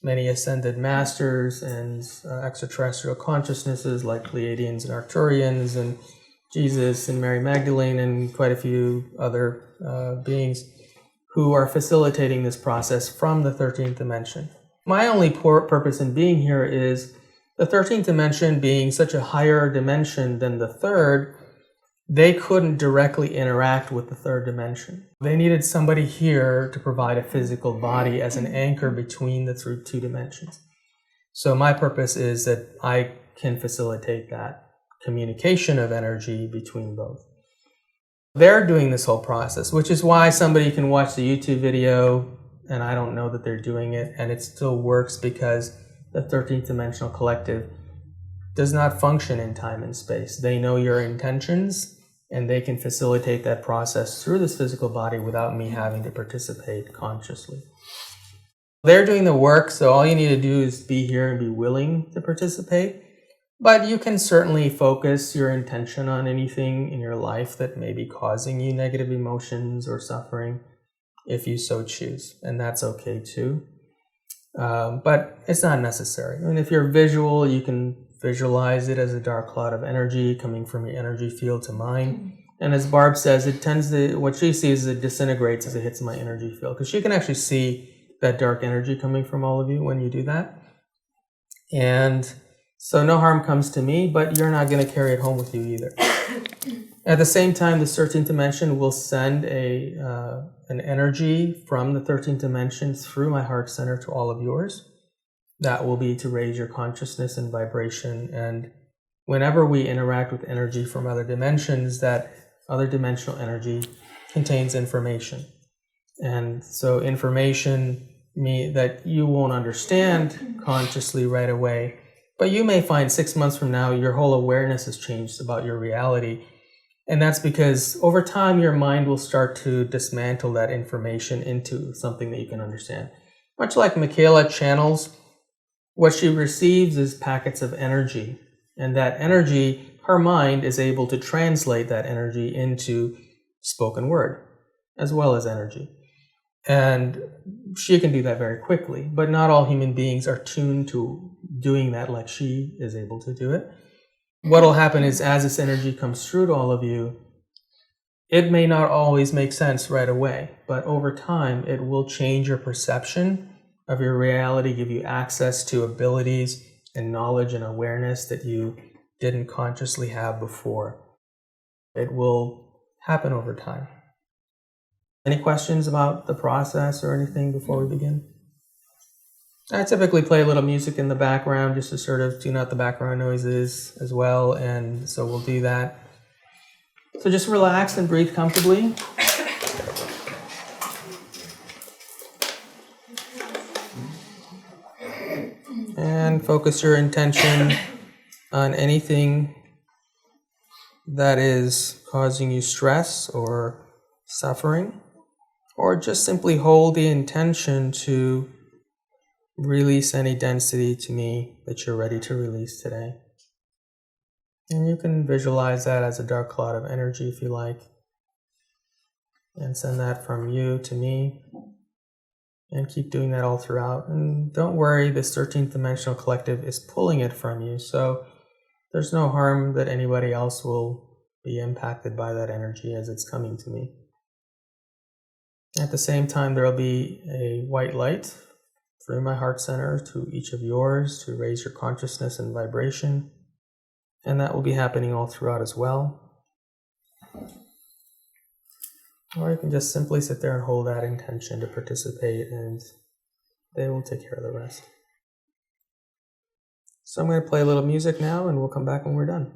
many ascended masters and extraterrestrial consciousnesses like Pleiadians and Arcturians and Jesus and Mary Magdalene and quite a few other beings who are facilitating this process from the 13th dimension. My only purpose in being here is the 13th dimension being such a higher dimension than the third, they couldn't directly interact with the third dimension. They needed somebody here to provide a physical body as an anchor between the two dimensions. So my purpose is that I can facilitate that communication of energy between both. They're doing this whole process, which is why somebody can watch the YouTube video and I don't know that they're doing it, and it still works, because the 13th dimensional collective does not function in time and space. They know your intentions, and they can facilitate that process through this physical body without me having to participate consciously. They're doing the work, so all you need to do is be here and be willing to participate. But you can certainly focus your intention on anything in your life that may be causing you negative emotions or suffering, if you so choose, and that's okay too. But it's not necessary. I mean, if you're visual, you can visualize it as a dark cloud of energy coming from your energy field to mine. And as Barb says, what she sees is it disintegrates as it hits my energy field, because she can actually see that dark energy coming from all of you when you do that. And so no harm comes to me, but you're not going to carry it home with you either. At the same time, the 13th dimension will send an energy from the 13th dimension through my heart center to all of yours. That will be to raise your consciousness and vibration. And whenever we interact with energy from other dimensions, that other dimensional energy contains information. And so information that you won't understand consciously right away, but you may find 6 months from now your whole awareness has changed about your reality. And that's because over time your mind will start to dismantle that information into something that you can understand. Much like Michaela channels, what she receives is packets of energy. And that energy, her mind is able to translate that energy into spoken word as well as energy. And she can do that very quickly, but not all human beings are tuned to doing that like she is able to do it. What will happen is as this energy comes through to all of you, it may not always make sense right away, but over time it will change your perception of your reality, give you access to abilities and knowledge and awareness that you didn't consciously have before. It will happen over time. Any questions about the process or anything before we begin? I typically play a little music in the background just to sort of tune out the background noises as well, and so we'll do that. So just relax and breathe comfortably. And focus your intention on anything that is causing you stress or suffering, or just simply hold the intention to release any density to me that you're ready to release today. And you can visualize that as a dark cloud of energy if you like, and send that from you to me, and keep doing that all throughout. And don't worry, this 13th dimensional collective is pulling it from you, so there's no harm that anybody else will be impacted by that energy as it's coming to me. At the same time, there will be a white light through my heart center to each of yours to raise your consciousness and vibration, and that will be happening all throughout as well. Or you can just simply sit there and hold that intention to participate, and they will take care of the rest. So I'm going to play a little music now, and we'll come back when we're done.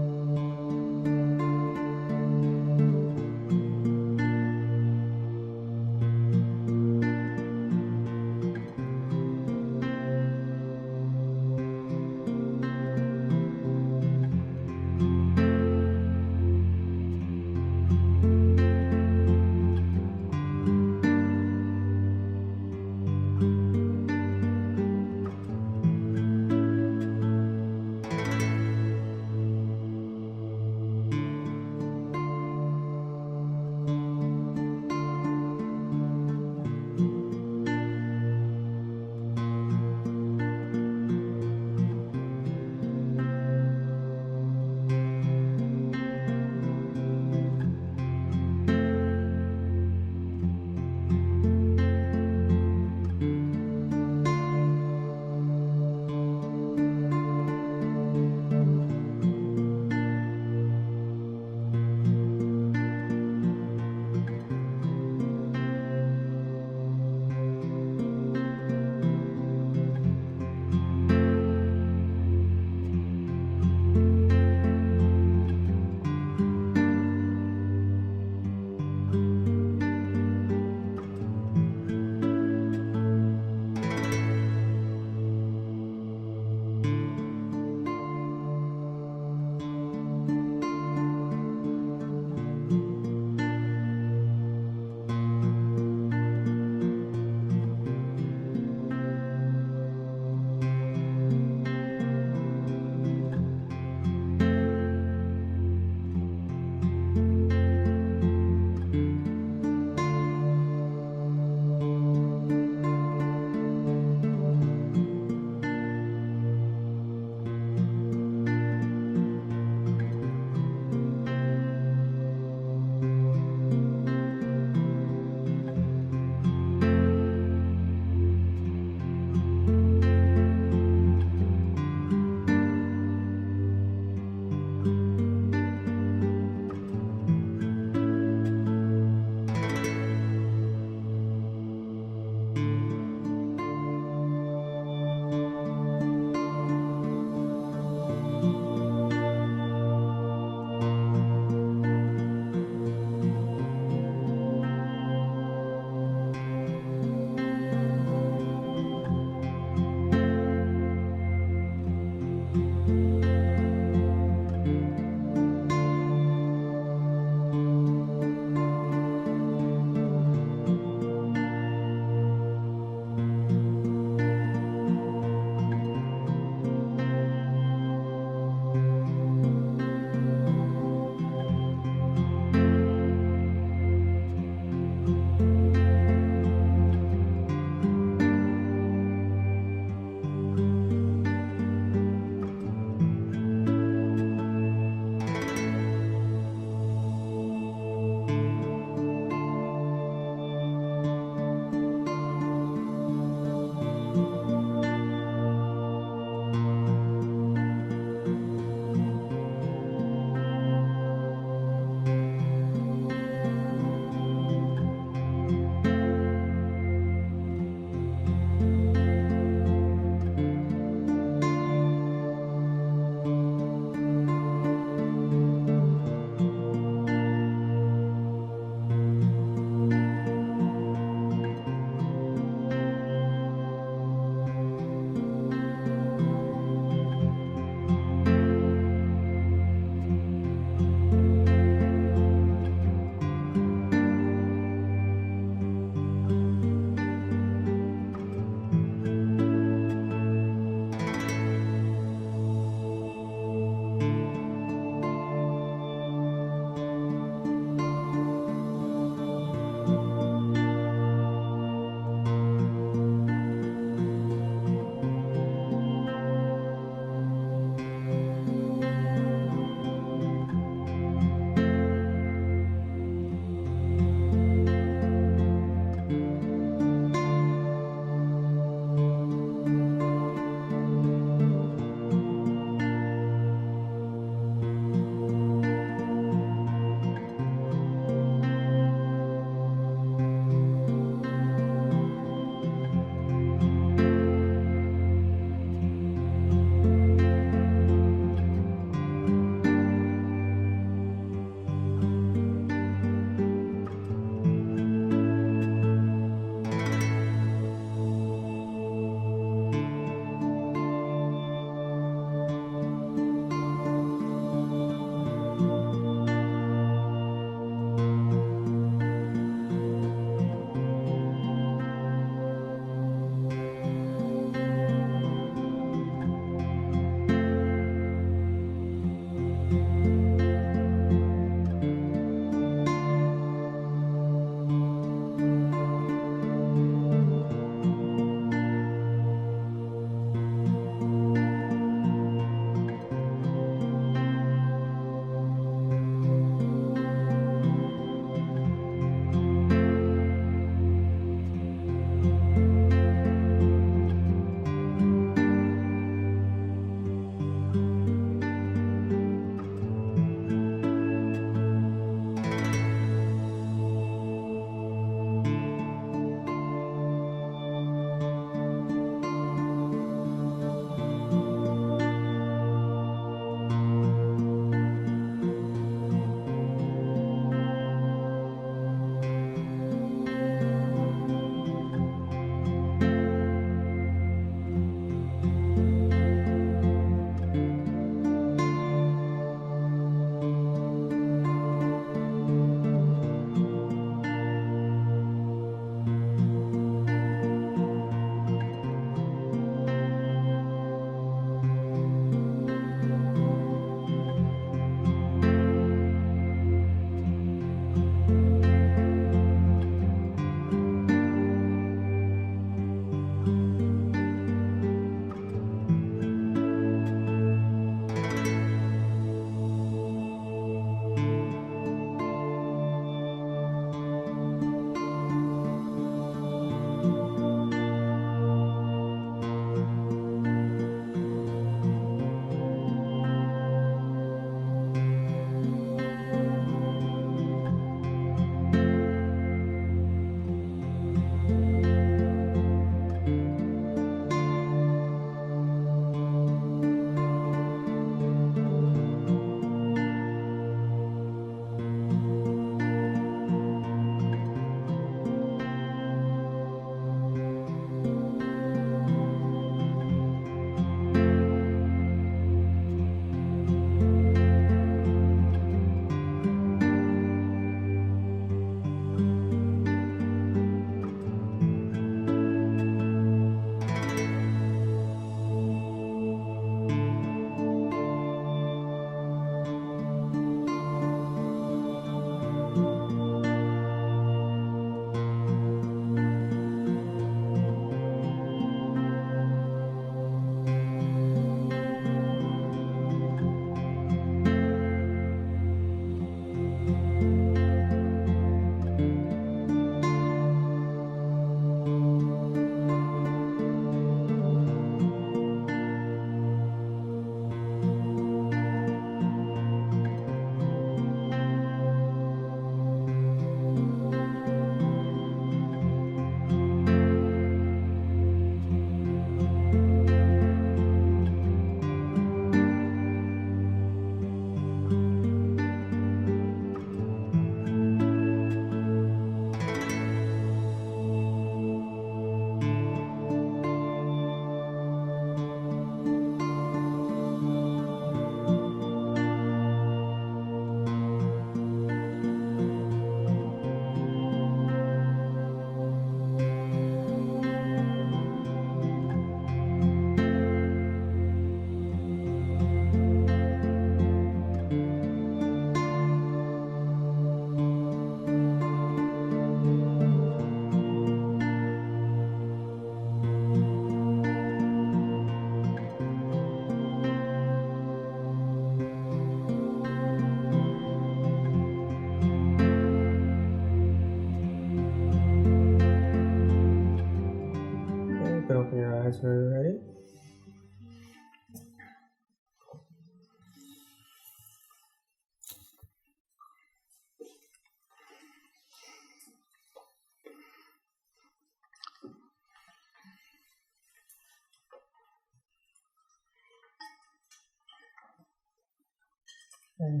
Okay.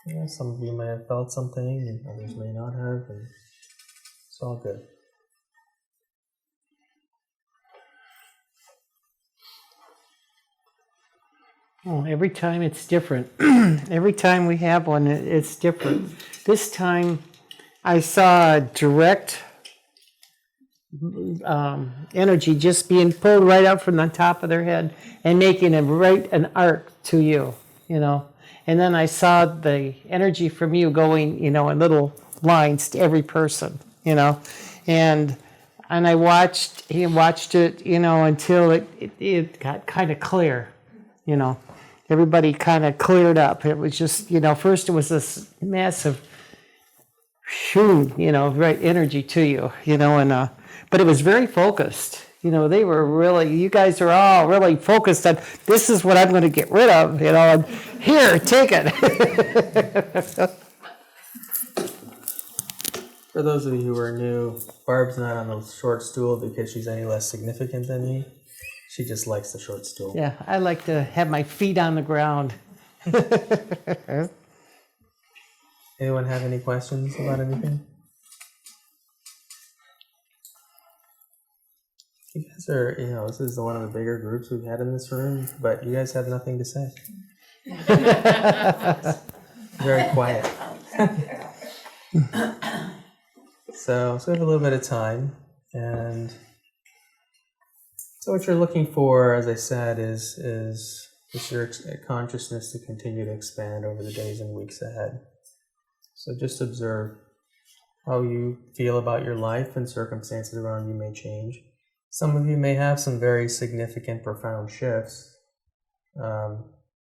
Yeah, some of you may have felt something, and others may not have, and it's all good. Oh, every time it's different. Every time we have one, it's different. This time I saw a direct energy just being pulled right out from the top of their head and making an arc to you, you know. And then I saw the energy from you going, you know, in little lines to every person, you know. And I watched it, you know, until it got kind of clear, you know. Everybody kind of cleared up. It was just, you know, first it was this massive, shoo, you know, right energy to you, you know, and but it was very focused. You know, they were really, you guys are all really focused on, this is what I'm going to get rid of, you know, and here, take it. For those of you who are new, Barb's not on the short stool because she's any less significant than me. She just likes the short stool. Yeah, I like to have my feet on the ground. Anyone have any questions about anything? You guys are, you know, this is one of the bigger groups we've had in this room, but you guys have nothing to say. Very quiet. So we have a little bit of time, and so what you're looking for, as I said, is your consciousness to continue to expand over the days and weeks ahead. So just observe how you feel about your life, and circumstances around you may change. Some of you may have some very significant, profound shifts. You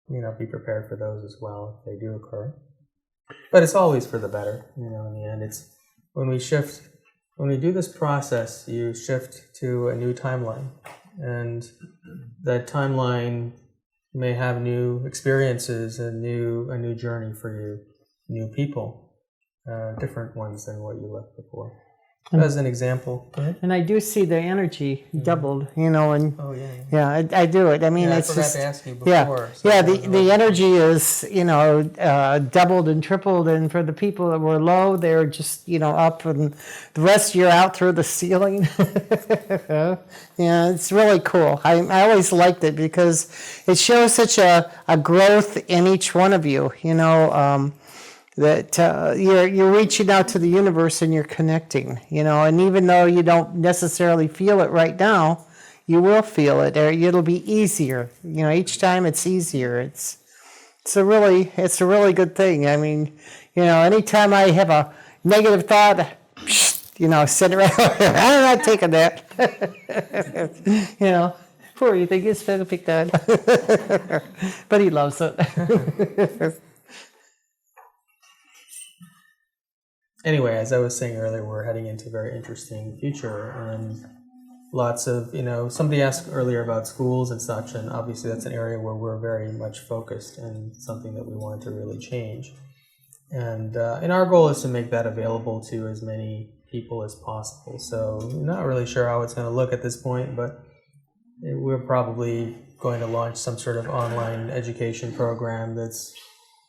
know, be prepared for those as well if they do occur. But it's always for the better. You know, in the end, it's when we do this process, you shift to a new timeline, and that timeline may have new experiences, a new journey for you, new people, different ones than what you left before. As an example. And I do see the energy doubled, you know, and Oh yeah. I do it. I mean, Yeah, it's I forgot just to ask you before. yeah, so yeah. I don't know. The energy is, you know, doubled and tripled, and for the people that were low, they're just, you know, up, and the rest you're out through the ceiling. Yeah, it's really cool. I always liked it because it shows such a growth in each one of you. You know. That you're reaching out to the universe and you're connecting, you know, and even though you don't necessarily feel it right now, you will feel it, or it'll be easier. You know, each time it's easier. It's a really good thing. I mean, you know, anytime I have a negative thought, you know, send it right over. I'm not taking that. You know, poor you think he's going to pick that, but he loves it. Anyway, as I was saying earlier, we're heading into a very interesting future, and lots of, you know, somebody asked earlier about schools and such, and obviously that's an area where we're very much focused and something that we want to really change. And our goal is to make that available to as many people as possible. So I'm not really sure how it's going to look at this point, but we're probably going to launch some sort of online education program that's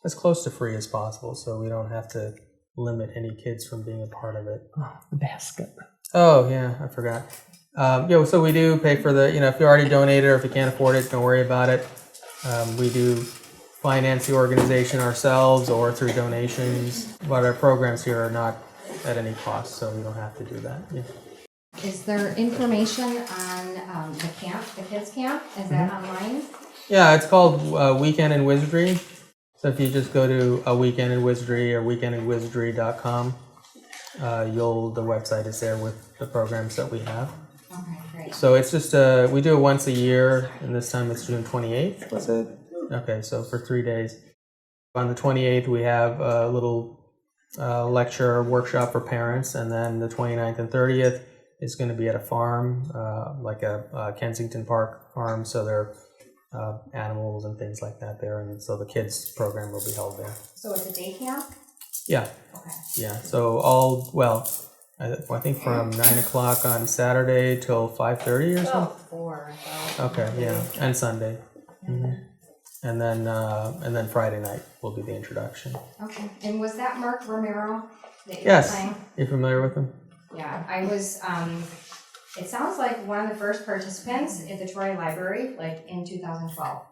as close to free as possible, so we don't have to limit any kids from being a part of it. Oh, the basket. Oh, yeah, I forgot. Yeah, so we do pay for the, you know, if you already donated or if you can't afford it, don't worry about it. We do finance the organization ourselves or through donations, but our programs here are not at any cost, so we don't have to do that. Yeah. Is there information on the camp, the kids' camp? Is that online? Yeah, it's called Weekend in Wizardry. So if you just go to A Weekend in Wizardry or weekendinwizardry.com, the website is there with the programs that we have. Okay, great. So it's just, we do it once a year, and this time it's June 28th, was it? Okay, so for 3 days. On the 28th, we have a little lecture workshop for parents, and then the 29th and 30th is going to be at a farm, like a Kensington Park farm, so there are animals and things like that there, and so the kids program will be held there. So it's a day camp? Yeah. Okay. Yeah, so I think from 9 o'clock on Saturday till 5:30 or something. 4, I thought. Okay, yeah, and Sunday. Hmm. And then Friday night will be the introduction. Okay, and was that Mark Romero that you were Yes. saying? You familiar with him? Yeah, I was, it sounds like one of the first participants at the Troy Library, like in 2012.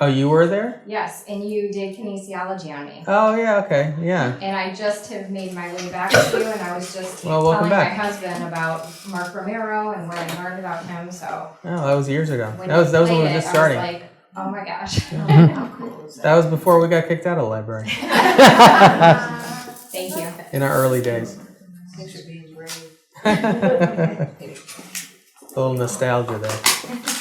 Oh, you were there? Yes, and you did kinesiology on me. Oh, yeah, okay, yeah. And I just have made my way back to you, and I was just Well, welcome telling back. my husband about Mark Romero and what I learned about him, so. Oh, that was years ago. When That was you when we played were it, just I starting. was like, oh my gosh. How cool is That was before we got kicked out of the library. Thank you. In our early days. Thanks for being brave. A little nostalgia there.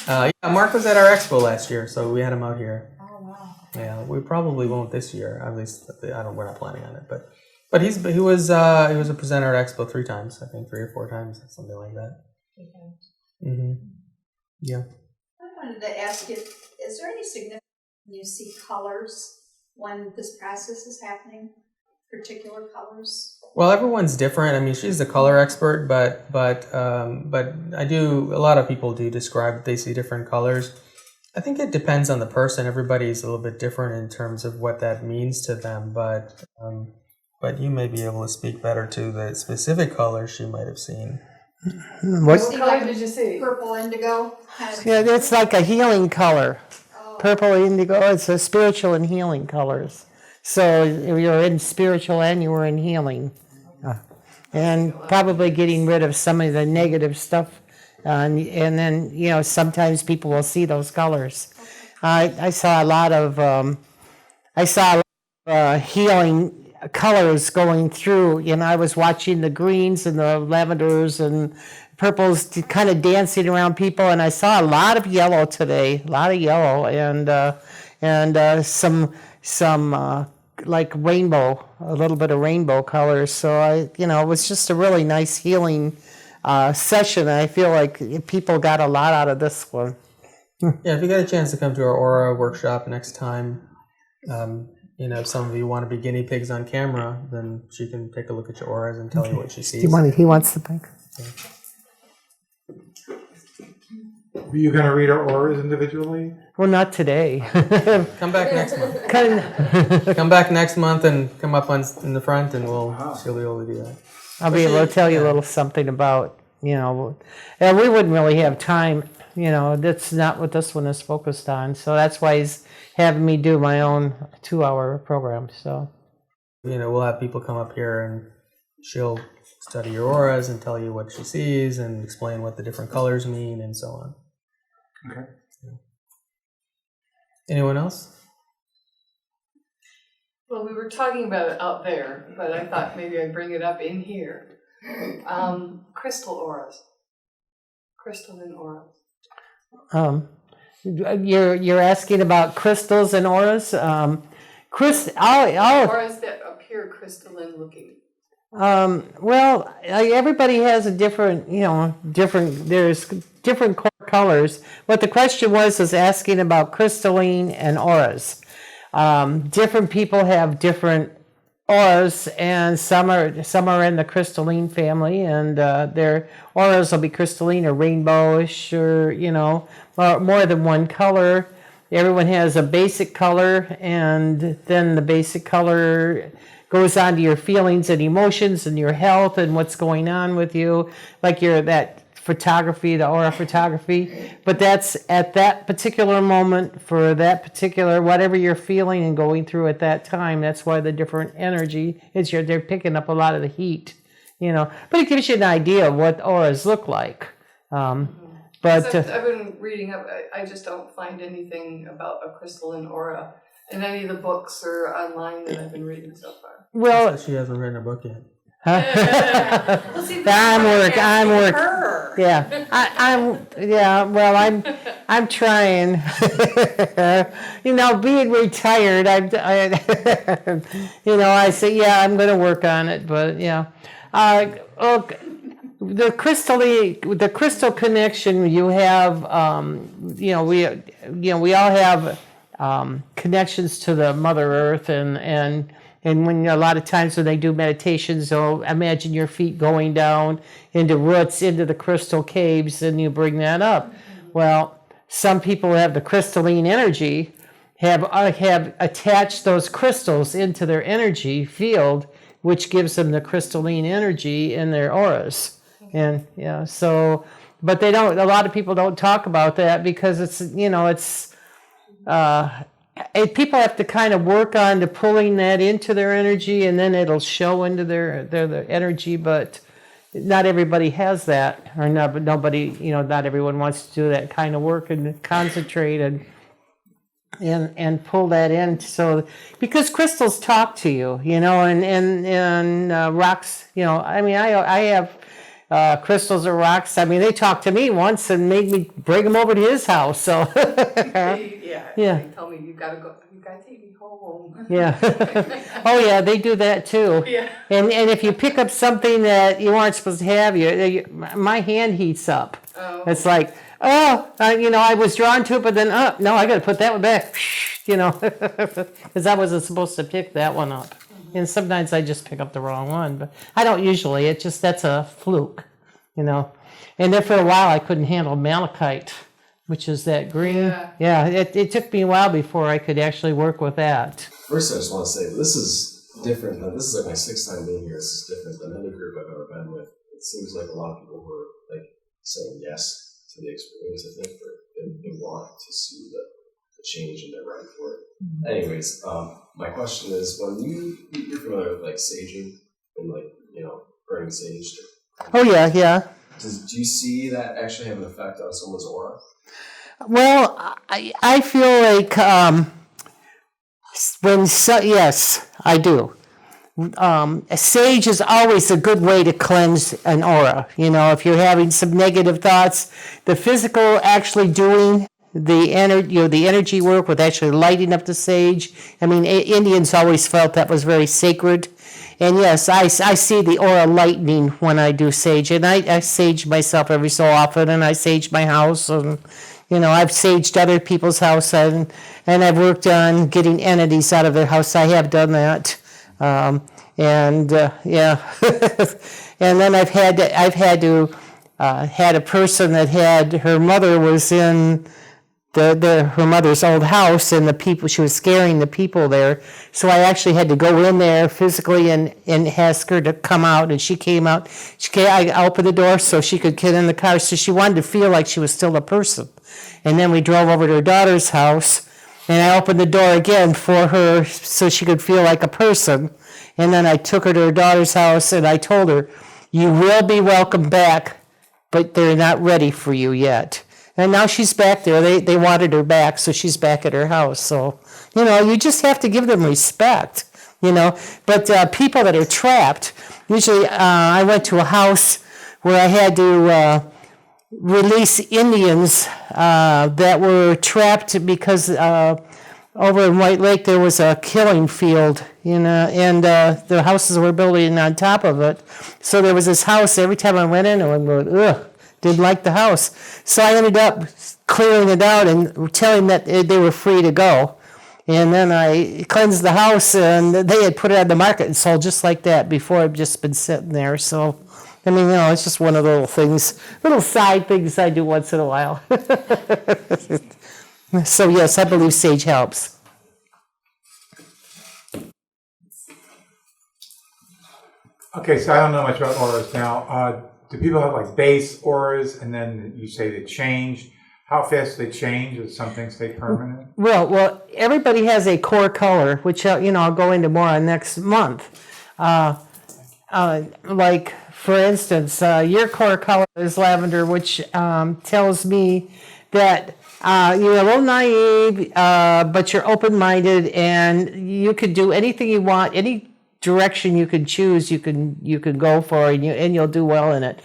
Yeah, Mark was at our expo last year, so we had him out here. Oh, wow. Yeah, we probably won't this year. At least we're not planning on it. But he was a presenter at expo 3 times. I think 3 or 4 times, something like that. Mm-hmm. Yeah. I wanted to ask you, is there any significance when you see colors when this process is happening? Particular colors? Well, everyone's different. I mean, she's the color expert, but I do. A lot of people do describe they see different colors. I think it depends on the person. Everybody's a little bit different in terms of what that means to them. But you may be able to speak better to the specific colors she might have seen. What color did you see? Purple, indigo? Kind of. Yeah, it's like a healing color. Oh, Purple, indigo, it's a spiritual and healing colors. So you're in spiritual and you were in healing. And probably getting rid of some of the negative stuff. And then, sometimes people will see those colors. I saw a lot of healing colors going through. I was watching the greens and the lavenders and purples kind of dancing around people, and I saw a lot of yellow today, a lot of yellow, and some like rainbow, a little bit of rainbow colors. So it was just a really nice healing session. I feel like people got a lot out of this one. Yeah, if you get a chance to come to our aura workshop next time, if some of you want to be guinea pigs on camera, then she can take a look at your auras and tell you what she sees. He wants the pick. Are you going to read our auras individually? Well, not today. Come back next month. Come back next month and come up in the front, and she'll be able to do that. I'll be able to tell you a little something about, and we wouldn't really have time. That's not what this one is focused on. So that's why he's having me do my own 2-hour program. So, we'll have people come up here and she'll study your auras and tell you what she sees and explain what the different colors mean and so on. Okay. Anyone else? Well, we were talking about it out there, but I thought maybe I'd bring it up in here. Crystal auras. Crystalline auras. You're asking about crystals and auras. Auras that appear crystalline looking. Well, everybody has a different, there's different core colors. What the question was asking about crystalline and auras. Different people have different auras, and some are in the crystalline family, and their auras will be crystalline or rainbowish, or more than one color. Everyone has a basic color, and then the basic color goes on to your feelings and emotions and your health and what's going on with you, like that photography, the aura photography. But that's at that particular moment for that particular, whatever you're feeling and going through at that time. That's why the different energy is they're picking up a lot of the heat, but it gives you an idea of what auras look like. But I've been reading up, I just don't find anything about a crystalline aura in any of the books or online that I've been reading so far. well, She hasn't written a book yet. Well, see, I'm work. Her. Yeah, I'm trying. Being retired, I say, I'm going to work on it, but look, the crystal connection you have, we all have connections to the Mother Earth, and And when a lot of times when they do meditations, they'll imagine your feet going down into roots, into the crystal caves, and you bring that up. Well, some people who have the crystalline energy have attached those crystals into their energy field, which gives them the crystalline energy in their auras. And yeah, so, but they don't, a lot of people don't talk about that because it's, people have to kind of work on to pulling that into their energy, and then it'll show into their energy, but not everybody has that, or nobody, not everyone wants to do that kind of work and concentrate and pull that in. So, because crystals talk to you, and rocks, I have crystals or rocks. I mean, they talked to me once and made me bring them over to his house. So, Yeah. They tell me you gotta take me home. Yeah. Oh, yeah, they do that too. Yeah. And if you pick up something that you aren't supposed to have, my hand heats up. Oh. It's like, I was drawn to it, but then, no, I got to put that one back, because I wasn't supposed to pick that one up. And sometimes I just pick up the wrong one, but I don't usually. That's a fluke, And then for a while I couldn't handle malachite, which is that green. Yeah, it took me a while before I could actually work with that. First, I just want to say this is different. This is like my 6th time being here. This is different than any group I've ever been with. It seems like a lot of people who are like saying yes to the experience. I think they want to see the change and they're ready for it. Anyways, my question is, when you're familiar with like saging and burning sage. Oh yeah. Do you see that actually have an effect on someone's aura? Well, I feel like yes, I do. Sage is always a good way to cleanse an aura. If you're having some negative thoughts, the physical actually doing the energy work with actually lighting up the sage. I mean, Indians always felt that was very sacred. And yes, I see the aura lightening when I do sage. And I sage myself every so often, and I sage my house. And, I've saged other people's house, and I've worked on getting entities out of their house. I have done that. Yeah. And then I've had a person that had, her mother was in her mother's old house, and she was scaring the people there. So I actually had to go in there physically and ask her to come out, and she came out. I opened the door so she could get in the car. So she wanted to feel like she was still a person. And then we drove over to her daughter's house, and I opened the door again for her so she could feel like a person. And then I took her to her daughter's house, and I told her, "You will be welcome back, but they're not ready for you yet." And now she's back there. They wanted her back, so she's back at her house. So, you just have to give them respect, But people that are trapped, usually I went to a house where I had to release Indians that were trapped because over in White Lake there was a killing field, and the houses were building on top of it. So there was this house. Every time I went in, I would go, ugh. Didn't like the house. So I ended up clearing it out and telling them that they were free to go. And then I cleansed the house, and they had put it on the market and sold just like that before. I've just been sitting there. So, it's just one of the little side things I do once in a while. So, yes, I believe sage helps. Okay, so I don't know much about auras now. Do people have like base auras, and then you say they change? How fast they change? Or some things stay permanent? Well, everybody has a core color, which I'll go into more on next month. Like for instance, your core color is lavender, which tells me that you're a little naive, but you're open-minded, and you can do anything you want, any direction you can choose, you can go for, and you'll do well in it.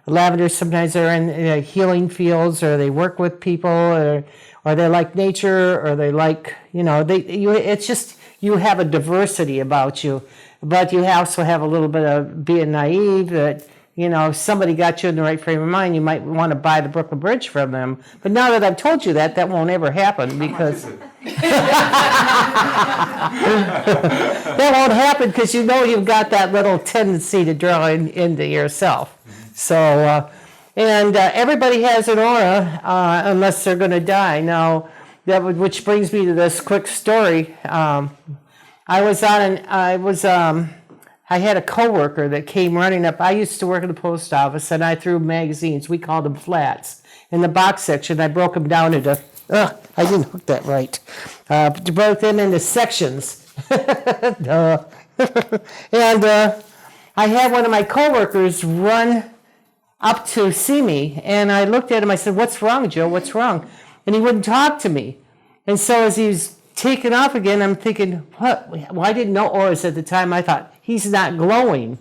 Lavender sometimes are in healing fields, or they work with people, or they like nature, or they like it's just you have a diversity about you, but you also have a little bit of being naive, that You know, if somebody got you in the right frame of mind, you might want to buy the Brooklyn Bridge from them. But now that I've told you that, that won't ever happen because that won't happen because you know you've got that little tendency to draw into yourself. So, everybody has an aura unless they're going to die. Now, which brings me to this quick story. I had a coworker that came running up. I used to work at the post office, and I threw magazines. We called them flats. In the box section, I broke them down into. I didn't hook that right. Broke them into sections. And I had one of my coworkers run up to see me, and I looked at him. I said, "What's wrong, Joe? What's wrong?" And he wouldn't talk to me. And so as he was taking off again, I'm thinking, what? Well, I didn't know auras at the time. I thought, he's not glowing.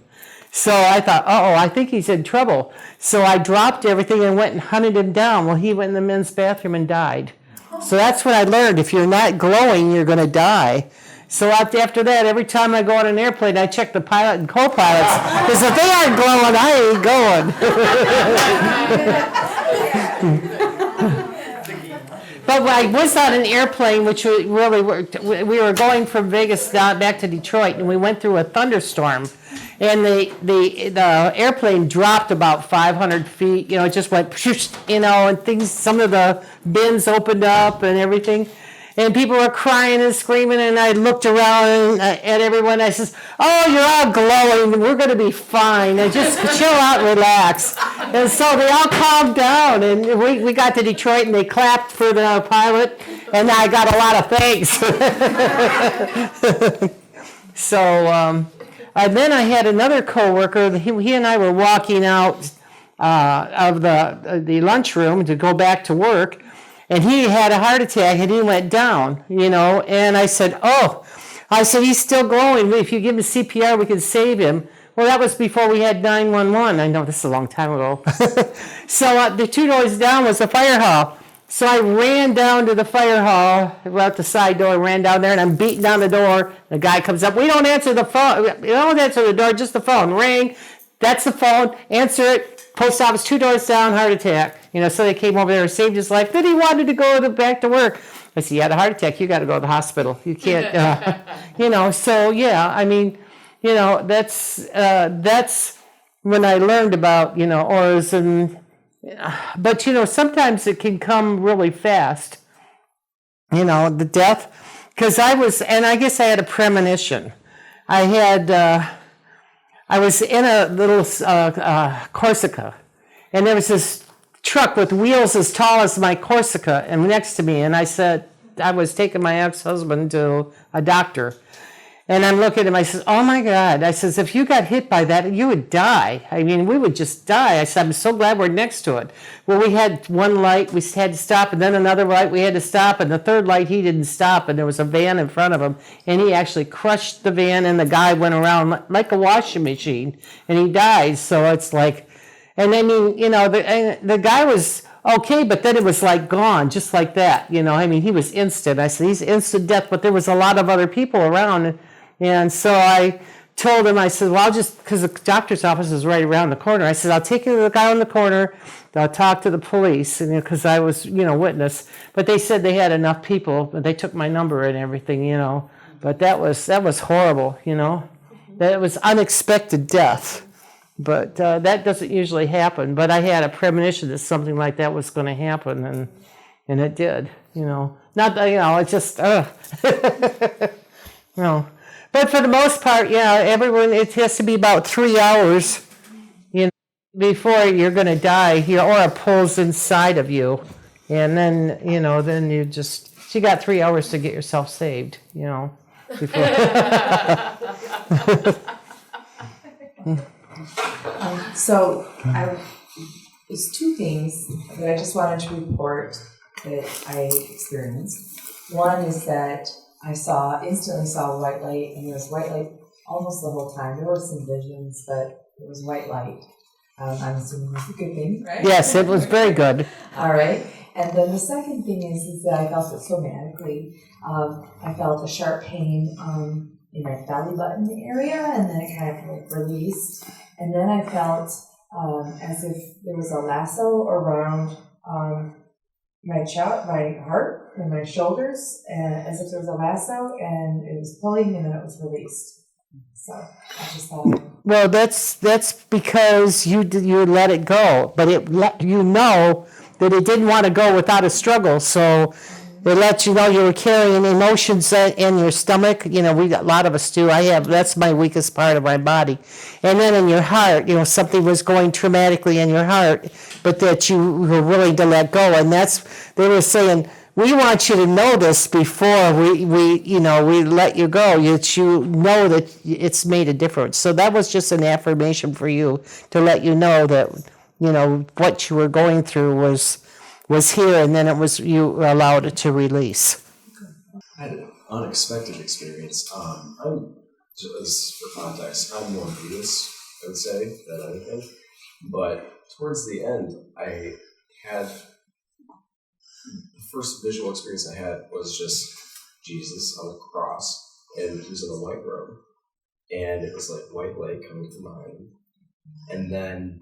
So I thought, I think he's in trouble. So I dropped everything and went and hunted him down. Well, he went in the men's bathroom and died. So that's what I learned. If you're not glowing, you're going to die. So after that, every time I go on an airplane, I check the pilot and co-pilots. Because if they aren't glowing, I ain't going. But I was on an airplane, which really worked. We were going from Vegas back to Detroit, and we went through a thunderstorm. And the airplane dropped about 500 feet. You know, it just went, you know, and things. Some of the bins opened up and everything. And people were crying and screaming, and I looked around at everyone. I says, "Oh, you're all glowing. We're going to be fine. And just chill out, relax." And so they all calmed down, and we got to Detroit, and they clapped for the pilot, and I got a lot of thanks. So, and then I had another coworker. He and I were walking out of the lunchroom to go back to work. And he had a heart attack, and he went down, you know. And I said, he's still glowing. If you give him CPR, we can save him. Well, that was before we had 911. I know this is a long time ago. So the 2 doors down was the fire hall. So I ran down to the fire hall, out the side door, ran down there, and I'm beating down the door. The guy comes up. "We don't answer the phone. We don't answer the door, just the phone." Ring. That's the phone. Answer it. Post office, 2 doors down, heart attack. You know, so they came over there and saved his life. Then he wanted to go back to work. I said, "You had a heart attack. You got to go to the hospital. You can't." You know. So yeah, I mean, you know, that's when I learned about, you know, auras and. But you know, sometimes it can come really fast. You know, the death, because I guess I had a premonition. I was in a little Corsica, and there was this truck with wheels as tall as my Corsica and next to me, and I said, I was taking my ex-husband to a doctor, and I'm looking at him, I said, "Oh my God," I says, "if you got hit by that, you would die. I mean, we would just die." I said, "I'm so glad we're next to it." Well, we had one light, we had to stop, and then another light, we had to stop, and the third light, he didn't stop, and there was a van in front of him, and he actually crushed the van, and the guy went around like a washing machine, and he died. So it's like, and I mean, you know, the guy was okay, but then it was like gone, just like that, you know. I mean, he was instant. I said, he's instant death, but there was a lot of other people around. And so I told him, I said, "Well, I'll just," because the doctor's office is right around the corner. I said, "I'll take you to the guy on the corner. I'll talk to the police," and because I was, you know, witness. But they said they had enough people, but they took my number and everything, you know. But that was horrible, you know. That was unexpected death. But that doesn't usually happen. But I had a premonition that something like that was going to happen, and it did, you know. Not that, you know, it's just, you know. But for the most part, yeah, everyone, it has to be about 3 hours, you know, before you're going to die. Your aura pulls inside of you. And then, you know, then you got 3 hours to get yourself saved, you know. Before. There's 2 things that I just wanted to report that I experienced. One is that I instantly saw white light, and there was white light almost the whole time. There were some visions, but it was white light. I'm assuming that's a good thing, right? Yes, it was very good. All right. And then the second thing is that I felt it somatically. I felt a sharp pain in my belly button area, and then it kind of like released. And then I felt as if there was a lasso around my chest, my heart, and my shoulders, and as if there was a lasso, and it was pulling, and then it was released. So I just thought. Well, that's because you let it go, but it let you know that it didn't want to go without a struggle. So it let you know you were carrying emotions in your stomach. You know, a lot of us do. That's my weakest part of my body. And then in your heart, you know, something was going traumatically in your heart, but that you were willing to let go. And they were saying, we want you to know this before we let you go. You know that it's made a difference. So that was just an affirmation for you to let you know that, you know, what you were going through was here, and then you allowed it to release. I had an unexpected experience. I'm just for context, I'm more Buddhist, I would say, than anything. But towards the end, I had the first visual experience I had was just Jesus on a cross, and he was in a white robe, and it was like white light coming to mine, and then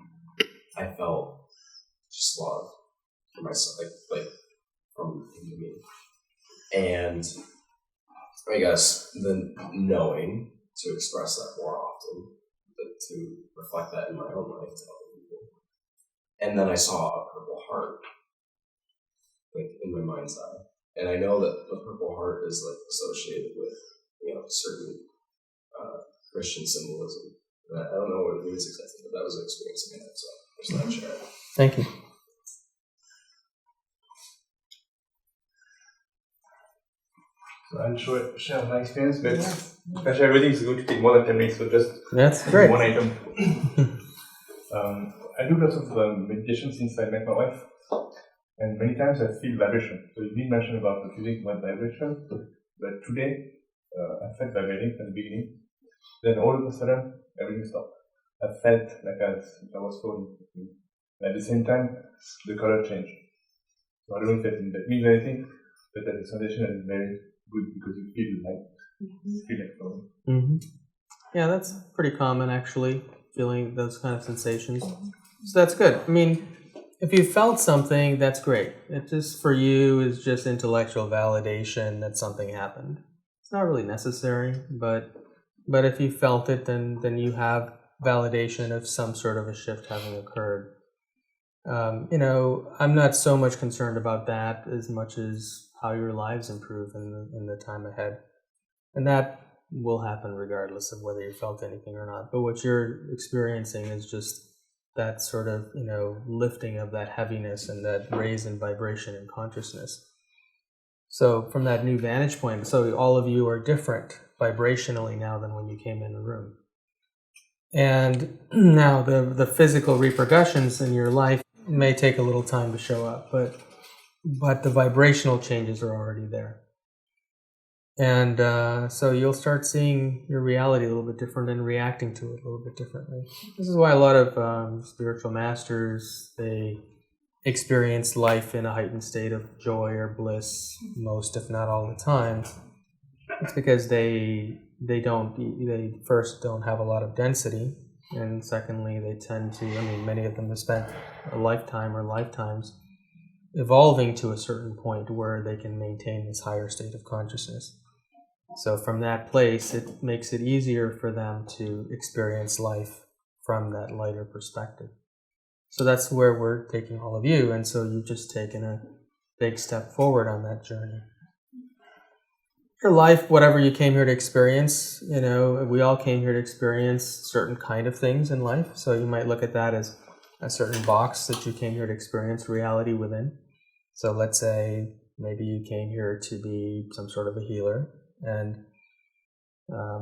I felt just love for myself, like from him to me, and I guess then knowing to express that more often, to reflect that in my own life to other people, and then I saw a purple heart, like in my mind's eye, and I know that the purple heart is like associated with, you know, certain Christian symbolism. I don't know what it means exactly, but that was an experience I had, so I just thought I'd share it. Thank you. So I'll share my experience, but especially everything is going to take more than 10 minutes, so just That's great. one item. I do lots of meditation since I met my wife, and many times I feel vibration. So you did mention about the feeling about vibration, but today I felt vibrating at the beginning. Then all of a sudden, everything stopped. I felt like I was floating. And at the same time, the color changed. So I don't know if that means anything, but that the sensation is very good because you feel like floating. Mm-hmm. Yeah, that's pretty common actually, feeling those kind of sensations. So that's good. I mean, if you felt something, that's great. It just, for you, is just intellectual validation that something happened. It's not really necessary, but if you felt it, then you have validation of some sort of a shift having occurred. You know, I'm not so much concerned about that as much as how your lives improve in the time ahead. And that will happen regardless of whether you felt anything or not. But what you're experiencing is just that sort of, you know, lifting of that heaviness and that raise in vibration and consciousness. So from that new vantage point, so all of you are different vibrationally now than when you came in the room. And now the physical repercussions in your life may take a little time to show up, but the vibrational changes are already there. And so you'll start seeing your reality a little bit different and reacting to it a little bit differently. This is why a lot of spiritual masters, they experience life in a heightened state of joy or bliss most, if not all the time. It's because they first don't have a lot of density, and secondly, they tend to, I mean, many of them have spent a lifetime or lifetimes evolving to a certain point where they can maintain this higher state of consciousness. So from that place, it makes it easier for them to experience life from that lighter perspective. So that's where we're taking all of you, and so you've just taken a big step forward on that journey. Your life, whatever you came here to experience, you know, we all came here to experience certain kind of things in life. So you might look at that as a certain box that you came here to experience reality within. So let's say maybe you came here to be some sort of a healer, and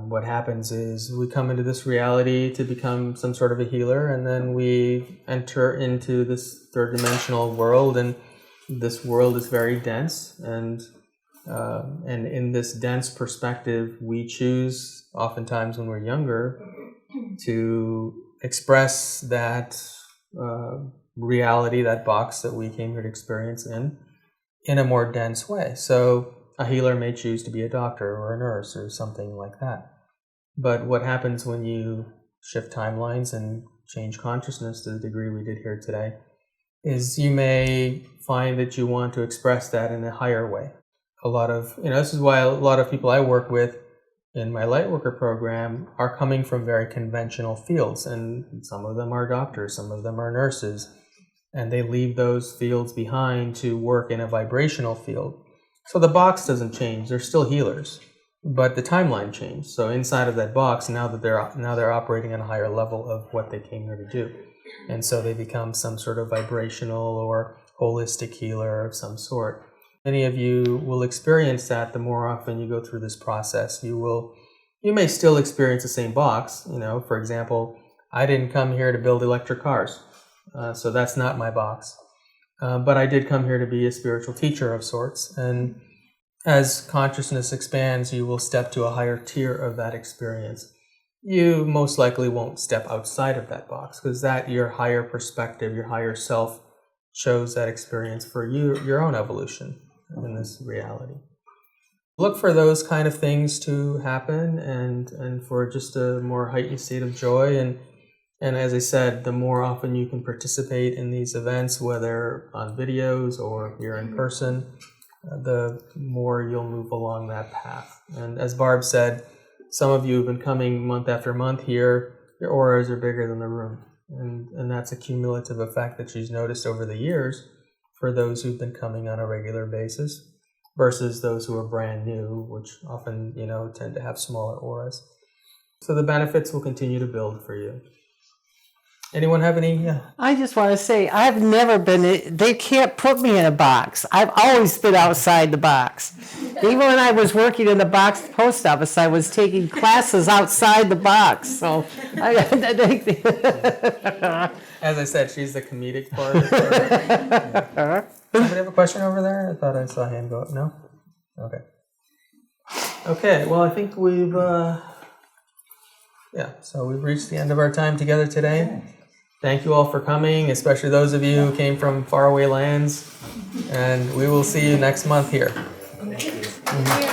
what happens is we come into this reality to become some sort of a healer, and then we enter into this third dimensional world, and this world is very dense, and in this dense perspective, we choose, oftentimes when we're younger, to express that reality, that box that we came here to experience in a more dense way. So a healer may choose to be a doctor or a nurse or something like that. But what happens when you shift timelines and change consciousness to the degree we did here today, is you may find that you want to express that in a higher way. A lot of, this is why a lot of people I work with in my Lightworker program are coming from very conventional fields, and some of them are doctors, some of them are nurses, and they leave those fields behind to work in a vibrational field. So the box doesn't change, they're still healers, but the timeline changed. So inside of that box, now they're operating at a higher level of what they came here to do. And so they become some sort of vibrational or holistic healer of some sort. Many of you will experience that the more often you go through this process. You may still experience the same box. For example, I didn't come here to build electric cars, so that's not my box. But I did come here to be a spiritual teacher of sorts. And as consciousness expands, you will step to a higher tier of that experience. You most likely won't step outside of that box, because your higher perspective, your higher self, chose that experience for you, your own evolution in this reality. Look for those kind of things to happen, and for just a more heightened state of joy. And as I said, the more often you can participate in these events, whether on videos or you're in person, the more you'll move along that path. And as Barb said, some of you have been coming month after month here, your auras are bigger than the room. And that's a cumulative effect that she's noticed over the years for those who've been coming on a regular basis versus those who are brand new, which often, tend to have smaller auras. So the benefits will continue to build for you. Anyone have any? Yeah. I just want to say, I've never been, they can't put me in a box. I've always been outside the box. Even when I was working in the box post office, I was taking classes outside the box. So, As I said, she's the comedic part. Somebody have a question over there? I thought I saw a hand go up. No? Okay. Okay, well, I think we've reached the end of our time together today. Thank you all for coming, especially those of you who came from faraway lands. And we will see you next month here. Thank you.